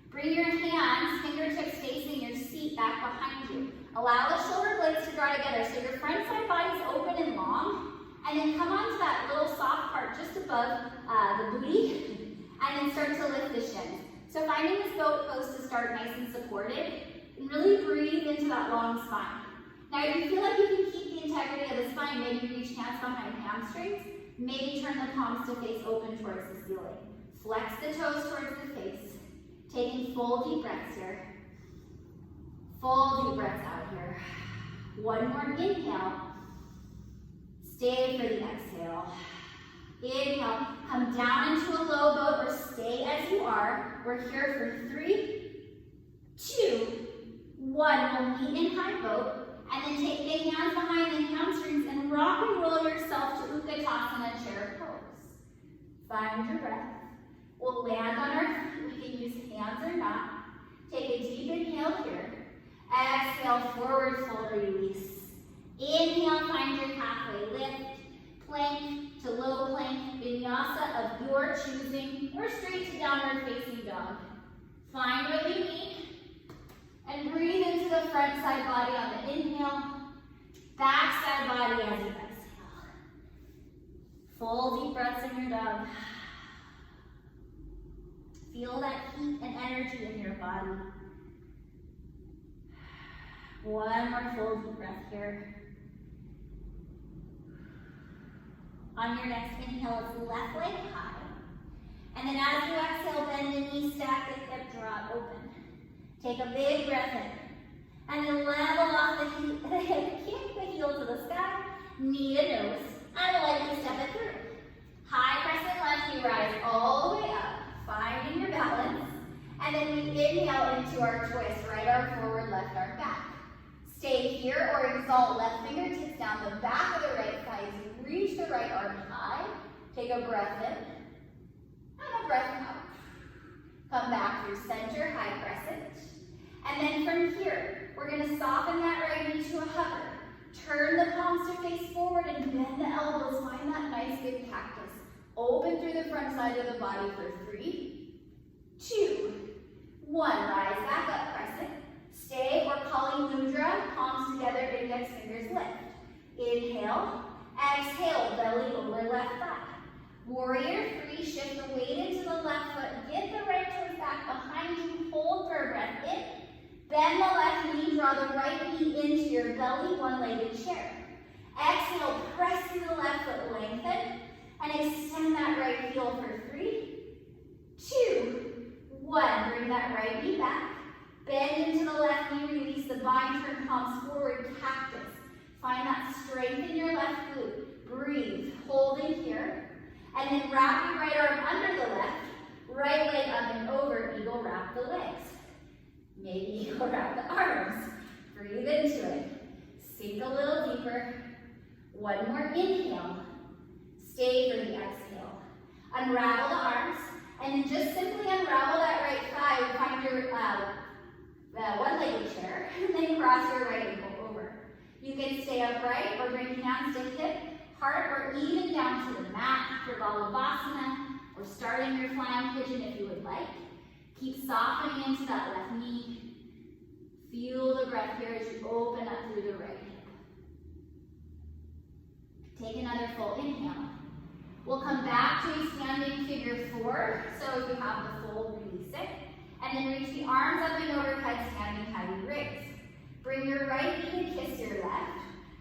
Bring your hands, fingertips facing your seat back behind you. Allow the shoulder blades to draw together so your front side body's open and long. And then come onto that little soft part just above the booty. And then start to lift the shins. So finding this goat pose to start nice and supported. And really breathe into that long spine. Now if you feel like you can keep the integrity of the spine, maybe reach hands behind hamstrings. Maybe turn the palms to face open towards the ceiling. Flex the toes towards the face. Taking full deep breaths here. Full deep breaths out here. 1 more inhale. Stay for the exhale. Inhale. Come down into a low boat or stay as you are. We're here for 3, 2, 1. We'll meet in high boat. And then take the hands behind the hamstrings and rock and roll yourself to Utkatasana chair pose. Find your breath. We'll land on our feet. We can use hands or not. Take a deep inhale here. Exhale, forward release. Inhale, find your halfway lift, plank to low plank, vinyasa of your choosing, or straight to downward facing dog. Find what you need, and breathe into the front side body on the inhale, back side body as you exhale. Full deep breaths in your dog. Feel that heat and energy in your body. One more full deep breath here. On your next inhale, it's left leg high. And then as you exhale, bend the knee, stack the hip, draw it open. Take a big breath in. And then level off the hip, kick the heel to the sky, knee to nose, and lightly step it through. High crescent left, you rise all the way up, finding your balance. And then we inhale into our twist, right arm forward, left arm back. Stay here or exalt left fingertips down the back of the right thigh as you reach the right arm high. Take a breath in and a breath out. Come back through center, high crescent. And then from here, we're going to soften that right knee to a hover. Turn the palms to face forward and bend the elbows. Find that nice big cactus. Open through the front side of the body for 3, 2, 1. Rise back up, crescent. Stay or Kali Mudra, palms together, index fingers lift. Inhale, exhale, belly over left thigh. Warrior 3, shift the weight into the left foot, get the right toes back behind you, hold for a breath in. Bend the left knee, draw the right knee into your belly, one-legged chair. Exhale, press through the left foot, lengthen, and extend that right heel for 3, 2, 1. Bring that right knee back. Bend into the left knee, release the bind, turn palms forward, cactus. Find that strength in your left glute. Breathe, hold it here. And then wrap your right arm under the left, right leg up and over, eagle wrap the legs. Maybe eagle wrap the arms. Breathe into it. Sink a little deeper. One more inhale. Stay for the exhale. Unravel the arms, and then just simply unravel that right thigh. Find your one-legged chair, and then cross your right ankle over. You can stay upright or bring hands to hip, heart, or even down to the mat for Balavasana, or starting your flying pigeon if you would like. Keep softening into that left knee. Feel the breath here as you open up through the right hip. Take another full inhale. We'll come back to a standing figure 4. So if you have the fold, release it. And then reach the arms up and overhead, standing high raise. Bring your right knee to kiss your left.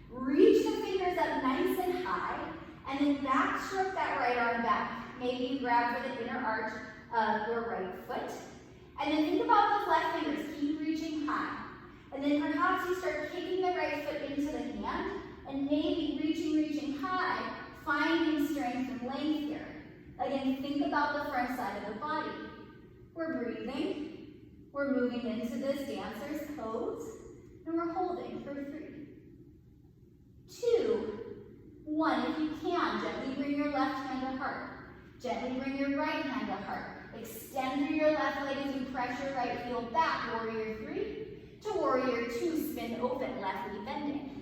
Reach the fingers up nice and high. And then backstroke that right arm back. Maybe you grab for the inner arch of your right foot. And then think about those left fingers. Keep reaching high. And then perhaps you start kicking the right foot into the hand. And maybe reaching high, finding strength and length here. Again, think about the front side of the body. We're breathing. We're moving into this dancer's pose. And we're holding for 3, 2, 1. If you can, gently bring your left hand to heart. Gently bring your right hand to heart. Extend through your left leg as you press your right heel back. Warrior 3 to warrior 2. Spin open, left knee bending.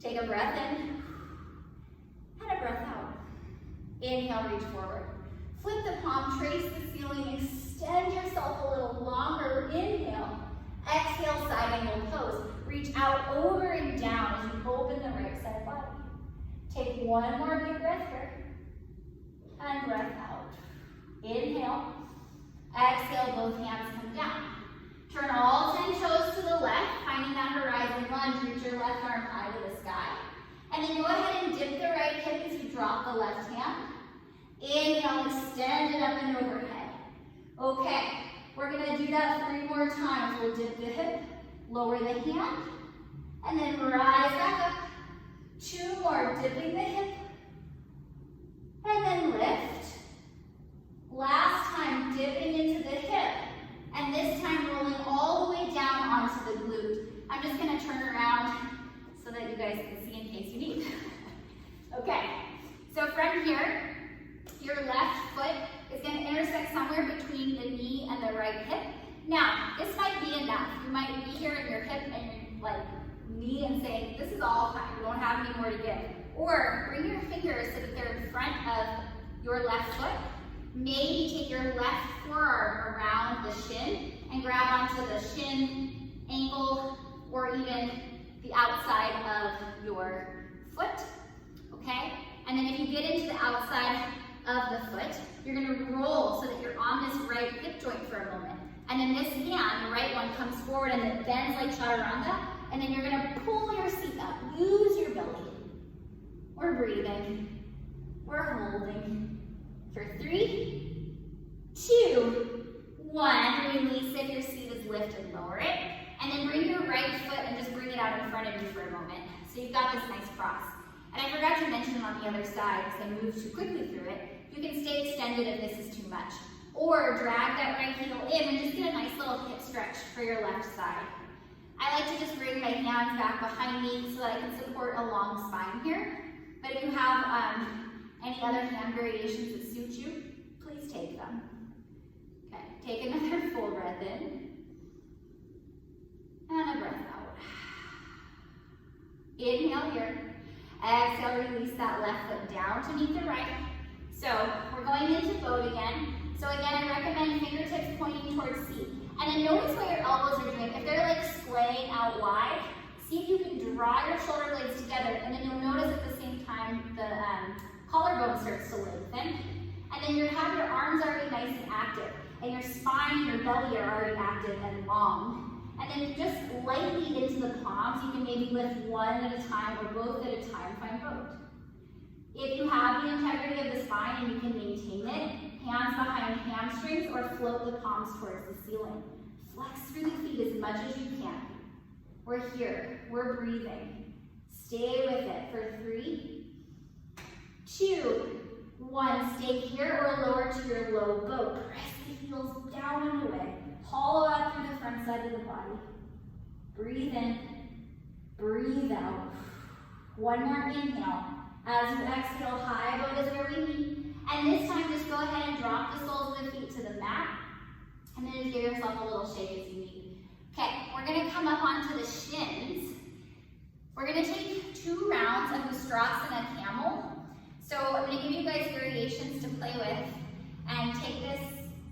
Take a breath in and a breath out. Inhale, reach forward. Flip the palm, trace the ceiling, extend yourself a little longer. Inhale, exhale, side angle pose. Reach out over and down as you open the right side body. Take one more big breath here. And breath out. Inhale, exhale, both hands come down. Turn all 10 toes to the left, finding that horizon lunge. Reach your left arm high to the sky. And then go ahead and dip the right hip as you drop the left hand. Inhale, extend it up and overhead. Okay, we're going to do that 3 more times. We'll dip the hip, lower the hand, and then rise back up. 2 more, dipping the hip, and then lift. Last time, dipping into the hip, and this time rolling all the way down onto the glute. I'm just going to turn around so that you guys can see in case you need. Okay, so from here, your left foot is going to intersect somewhere between the knee and the right hip. Now, this might be enough. You might be here in your hip and you're like knee and saying, this is all time, we don't have any more to give. Or bring your fingers so that they're in front of your left foot. Maybe take your left forearm around the shin and grab onto the shin, ankle, or even the outside of your foot, okay? And then if you get into the outside of the foot, you're gonna roll so that you're on this right hip joint for a moment. And then this hand, the right one, comes forward and it bends like chaturanga, and then you're gonna pull your seat up, use your belly. We're breathing, we're holding. For 3, 2, 1, release it, your seat is lifted, lower it. And then bring your right foot and just bring it out in front of you for a moment. So you've got this nice cross. And I forgot to mention on the other side, because I moved too quickly through it, you can stay extended if this is too much. Or drag that right heel in and just get a nice little hip stretch for your left side. I like to just bring my hands back behind me so that I can support a long spine here. But if you have any other hand variations that suit you, please take them. Okay, take another full breath in. And a breath out. Inhale here. Exhale, release that left foot down to meet the right. So we're going into boat again. So again, I recommend fingertips pointing towards seat. And then notice what your elbows are doing. If they're like swaying out wide, see if you can draw your shoulder blades together. And then you'll notice at the same time the collarbone starts to lengthen. And then you have your arms already nice and active. And your spine, your belly are already active and long. And then just lightly into the palms, you can maybe lift one at a time or both at a time, find boat. If you have the integrity of the spine and you can maintain it, hands behind hamstrings or float the palms towards the ceiling. Flex through the feet as much as you can. We're here, we're breathing. Stay with it for 3, 2, 1. Stay here or lower to your low boat. Press the heels down and away. Hollow out through the front side of the body. Breathe in, breathe out. One more inhale. As you exhale, high boat is where we meet. And this time, just go ahead and drop the soles of the feet to the mat. And then just give yourself a little shake as you need. Okay, we're gonna come up onto the shins. We're gonna take 2 rounds of Ustrasana Camel. So I'm gonna give you guys variations to play with and take this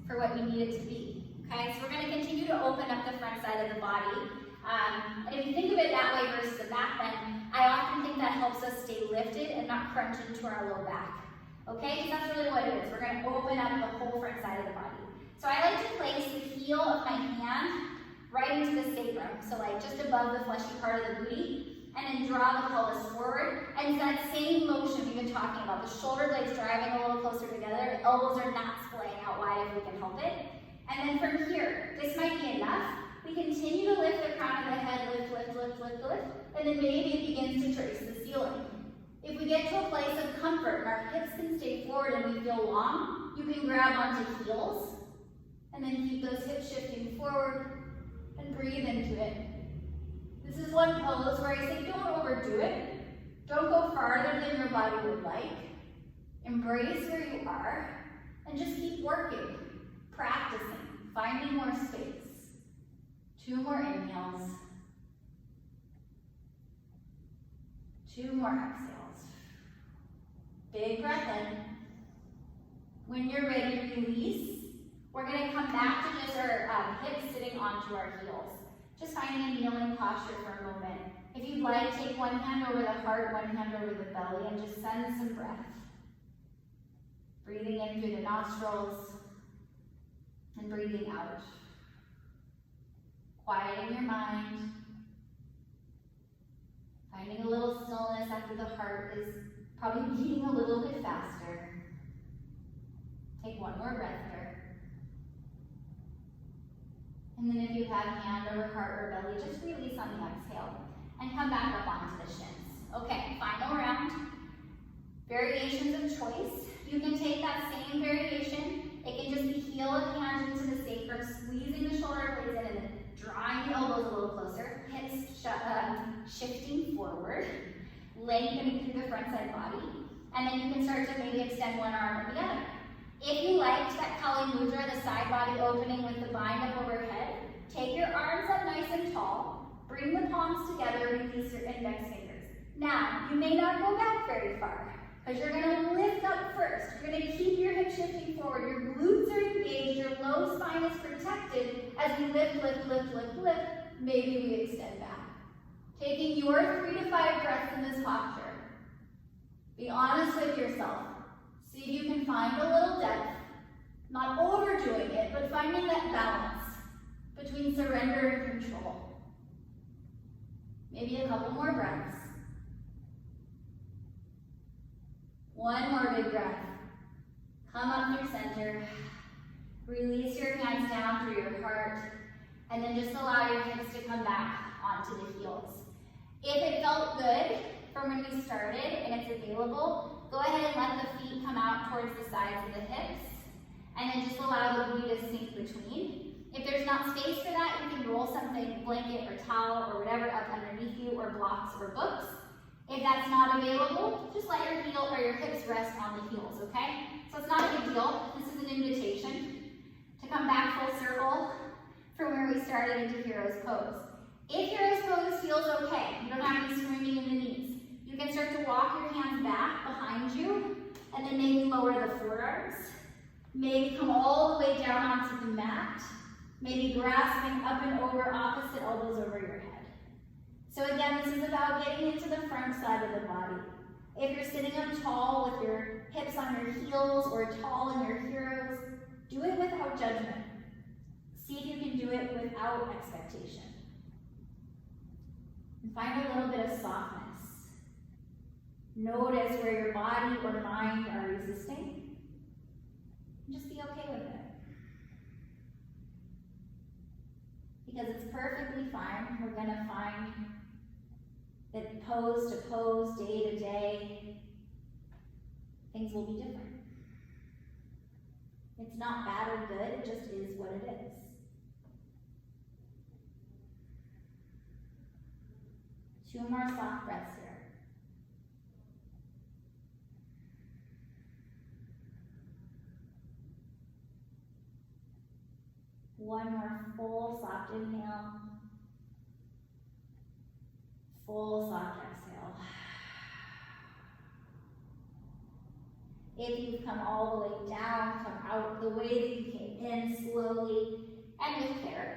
for what you need it to be. Okay, so we're going to continue to open up the front side of the body. And if you think of it that way versus the back bend, I often think that helps us stay lifted and not crunch into our low back. Okay, because that's really what it is. We're going to open up the whole front side of the body. So I like to place the heel of my hand right into the sacrum, so like just above the fleshy part of the booty, and then draw the pelvis forward. And it's that same motion we've been talking about. The shoulder blades driving a little closer together. The elbows are not splaying out wide if we can help it. And then from here, this might be enough. We continue to lift the crown of the head, lift, lift, lift, lift, lift, and then maybe it begins to trace the ceiling. If we get to a place of comfort and our hips can stay forward and we feel long, you can grab onto heels, and then keep those hips shifting forward and breathe into it. This is one pose where I say don't overdo it. Don't go farther than your body would like. Embrace where you are, and just keep working. Practicing, finding more space. 2 more inhales. 2 more exhales. Big breath in. When you're ready, release. We're going to come back to just our hips sitting onto our heels. Just finding a kneeling posture for a moment. If you'd like, take one hand over the heart, one hand over the belly, and just send some breath. Breathing in through the nostrils. And breathing out. Quieting your mind. Finding a little stillness after the heart is probably beating a little bit faster. Take one more breath here. And then if you have hand over heart or belly, just release on the exhale. And come back up onto the shins. Okay, final round. Variations of choice. You can take that same variation. It can just be heel of hand into the sacrum, squeezing the shoulder blades in and then drawing the elbows a little closer, hips shifting forward, lengthening through the front side body, and then you can start to maybe extend one arm or the other. If you liked that Kali Mudra, the side body opening with the bind up overhead, take your arms up nice and tall, Bring the palms together, release your index fingers. Now, you may not go back very far, because you're going to lift up first. You're going to keep your hips shifting forward. Your glutes are engaged. Your low spine is protected. As we lift, lift, lift, lift, lift, maybe we extend back. Taking your 3 to 5 breaths in this posture. Be honest with yourself. See if you can find a little depth. Not overdoing it, but finding that balance between surrender and control. Maybe a couple more breaths. One more big breath. Come up through center. Release your hands down through your heart. And then just allow your hips to come back onto the heels. If it felt good from when we started and it's available, go ahead and let the feet come out towards the sides of the hips. And then just allow the booty to sink between. If there's not space for that, you can roll something, blanket or towel or whatever up underneath you, or blocks or books. If that's not available, just let your heel or your hips rest on the heels, okay? So it's not a big deal. This is an invitation to come back full circle from where we started into Hero's Pose. If Hero's Pose feels okay, you don't have any screaming in the knees, you can start to walk your hands back behind you and then maybe lower the forearms. Maybe come all the way down onto the mat. Maybe grasping up and over, opposite elbows over your head. So again, this is about getting into the front side of the body. If you're sitting up tall with your hips on your heels or tall in your heroes, do it without judgment. See if you can do it without expectation. And find a little bit of softness. Notice where your body or mind are resisting. And just be okay with it. Because it's perfectly fine. We're going to find that pose to pose, day to day, things will be different. It's not bad or good, it just is what it is. Two more soft breaths here. One more full soft inhale. Full soft exhale. If you've come all the way down, come out the way that you came in, slowly and with care.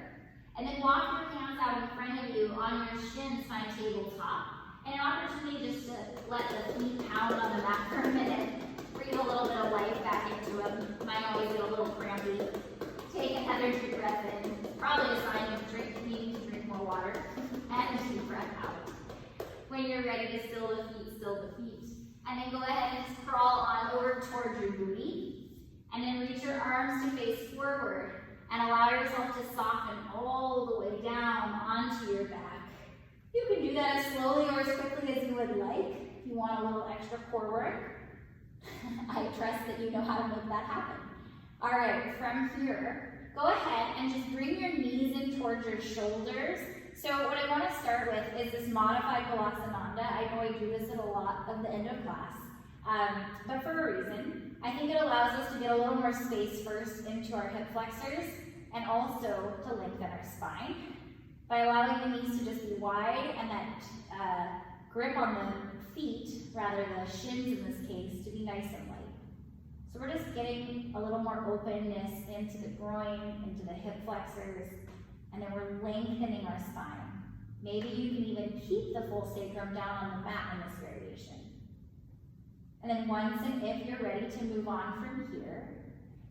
And then walk your hands out in front of you on your shins, find tabletop. And an opportunity just to let the feet pound on the mat for a minute. Breathe a little bit of life back into them. Mine always get a little crampy. Take another deep breath in. Probably a sign of needing to drink more water. And a deep breath out. When you're ready to still the feet, still the feet. And then go ahead and just crawl on over towards your booty. And then reach your arms to face forward. And allow yourself to soften all the way down onto your back. You can do that as slowly or as quickly as you would like. If you want a little extra core work, I trust that you know how to make that happen. All right, from here, go ahead and just bring your knees in towards your shoulders. So what I want to start with is this modified Balasana. I know I do this at a lot of the end of class, but for a reason. I think it allows us to get a little more space first into our hip flexors and also to lengthen our spine by allowing the knees to just be wide and that grip on the feet, rather the shins in this case, to be nice and light. So we're just getting a little more openness into the groin, into the hip flexors, and then we're lengthening our spine. Maybe you can even keep the full sacrum down on the mat in this variation. And then once and if you're ready to move on from here,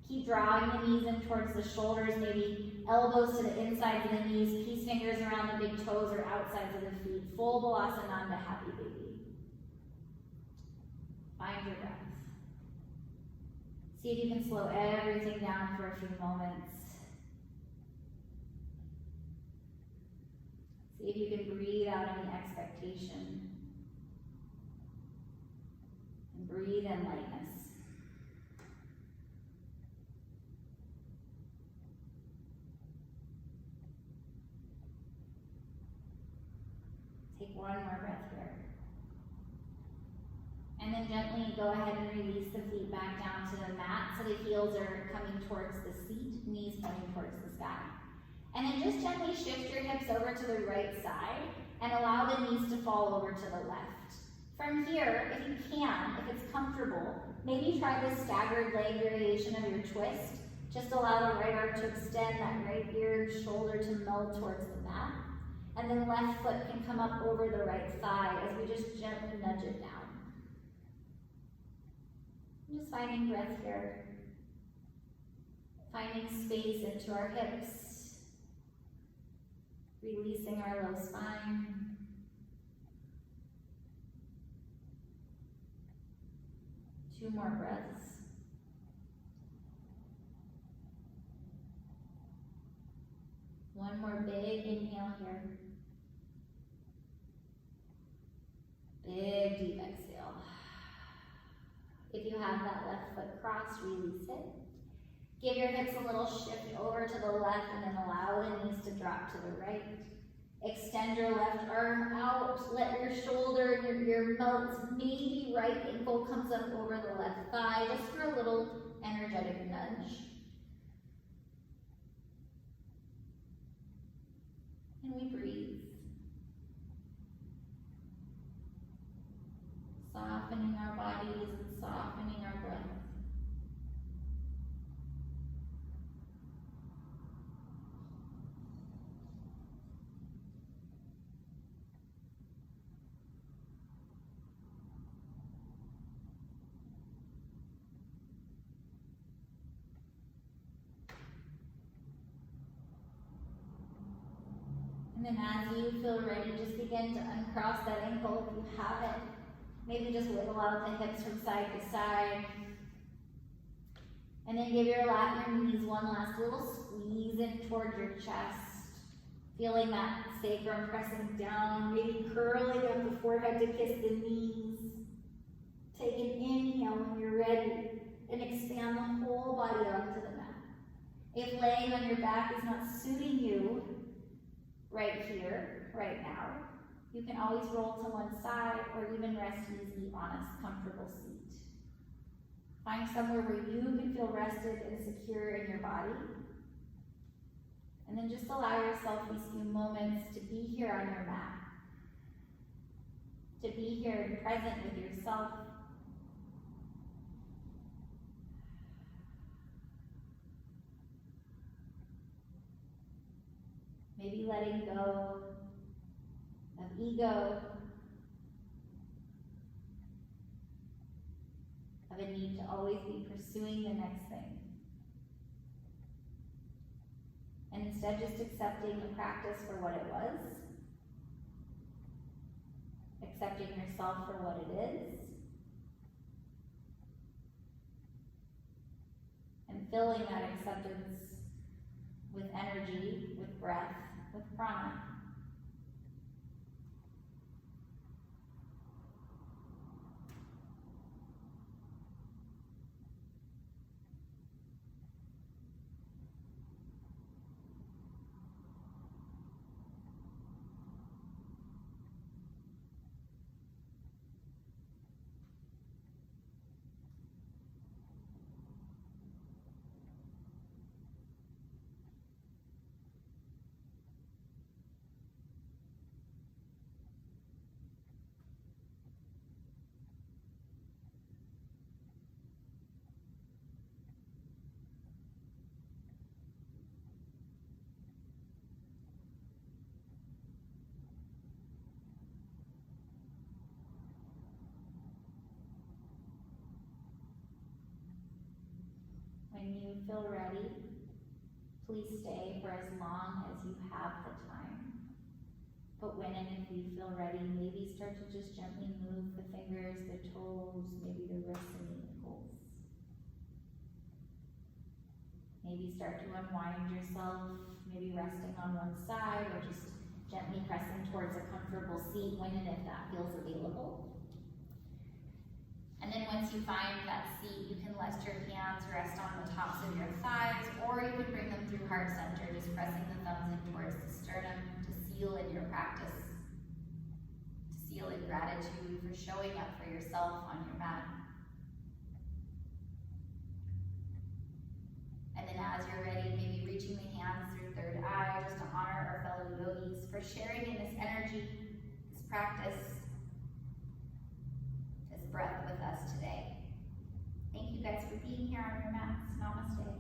keep drawing the knees in towards the shoulders, maybe elbows to the insides of the knees, peace fingers around the big toes or outsides of the feet. Full Balasana, happy baby. Find your breath. See if you can slow everything down for a few moments. See if you can breathe out any expectation. And breathe in lightness. Take one more breath here. And then gently go ahead and release the feet back down to the mat so the heels are coming towards the seat, knees pointing towards the sky. And then just gently shift your hips over to the right side and allow the knees to fall over to the left. From here, if you can, if it's comfortable, maybe try this staggered leg variation of your twist. Just allow the right arm to extend, that right ear, shoulder to meld towards the mat. And then left foot can come up over the right thigh as we just gently nudge it down. Just finding breath here. Finding space into our hips. Releasing our low spine. Two more breaths. One more big inhale here. Big deep exhale. If you have that left foot crossed, release it. Give your hips a little shift over to the left and then allow the knees to drop to the right. Extend your left arm out. Let your shoulder and your ear melt. Maybe right ankle comes up over the left thigh just for a little energetic nudge. And we breathe. Softening our bodies and softening our breath. And then as you feel ready, just begin to uncross that ankle if you have it. Maybe just wiggle out the hips from side to side. And then give your lat and your knees one last little squeeze in towards your chest. Feeling that sacrum pressing down, maybe curling up the forehead to kiss the knees. Take an inhale when you're ready and expand the whole body onto the mat. If laying on your back is not suiting you right here, right now, you can always roll to one side or even rest easy on a comfortable seat. Find somewhere where you can feel rested and secure in your body. And then just allow yourself these few moments to be here on your mat. To be here and present with yourself. Maybe letting go of ego, of a need to always be pursuing the next thing. And instead just accepting the practice for what it was, accepting yourself for what it is, and filling that acceptance with energy, with breath, with prana. When you feel ready, please stay for as long as you have the time. But when and if you feel ready, maybe start to just gently move the fingers, the toes, maybe the wrists and the ankles. Maybe start to unwind yourself, maybe resting on one side or just gently pressing towards a comfortable seat when and if that feels available. And then once you find that seat, you can let your hands rest on the tops of your thighs, or you can bring them through heart center, just pressing the thumbs in towards the sternum to seal in your practice, to seal in gratitude for showing up for yourself on your mat. And then as you're ready, maybe reaching the hands through third eye, just for sharing in this energy, this practice, this breath with us today. Thank you guys for being here on your mats. Namaste.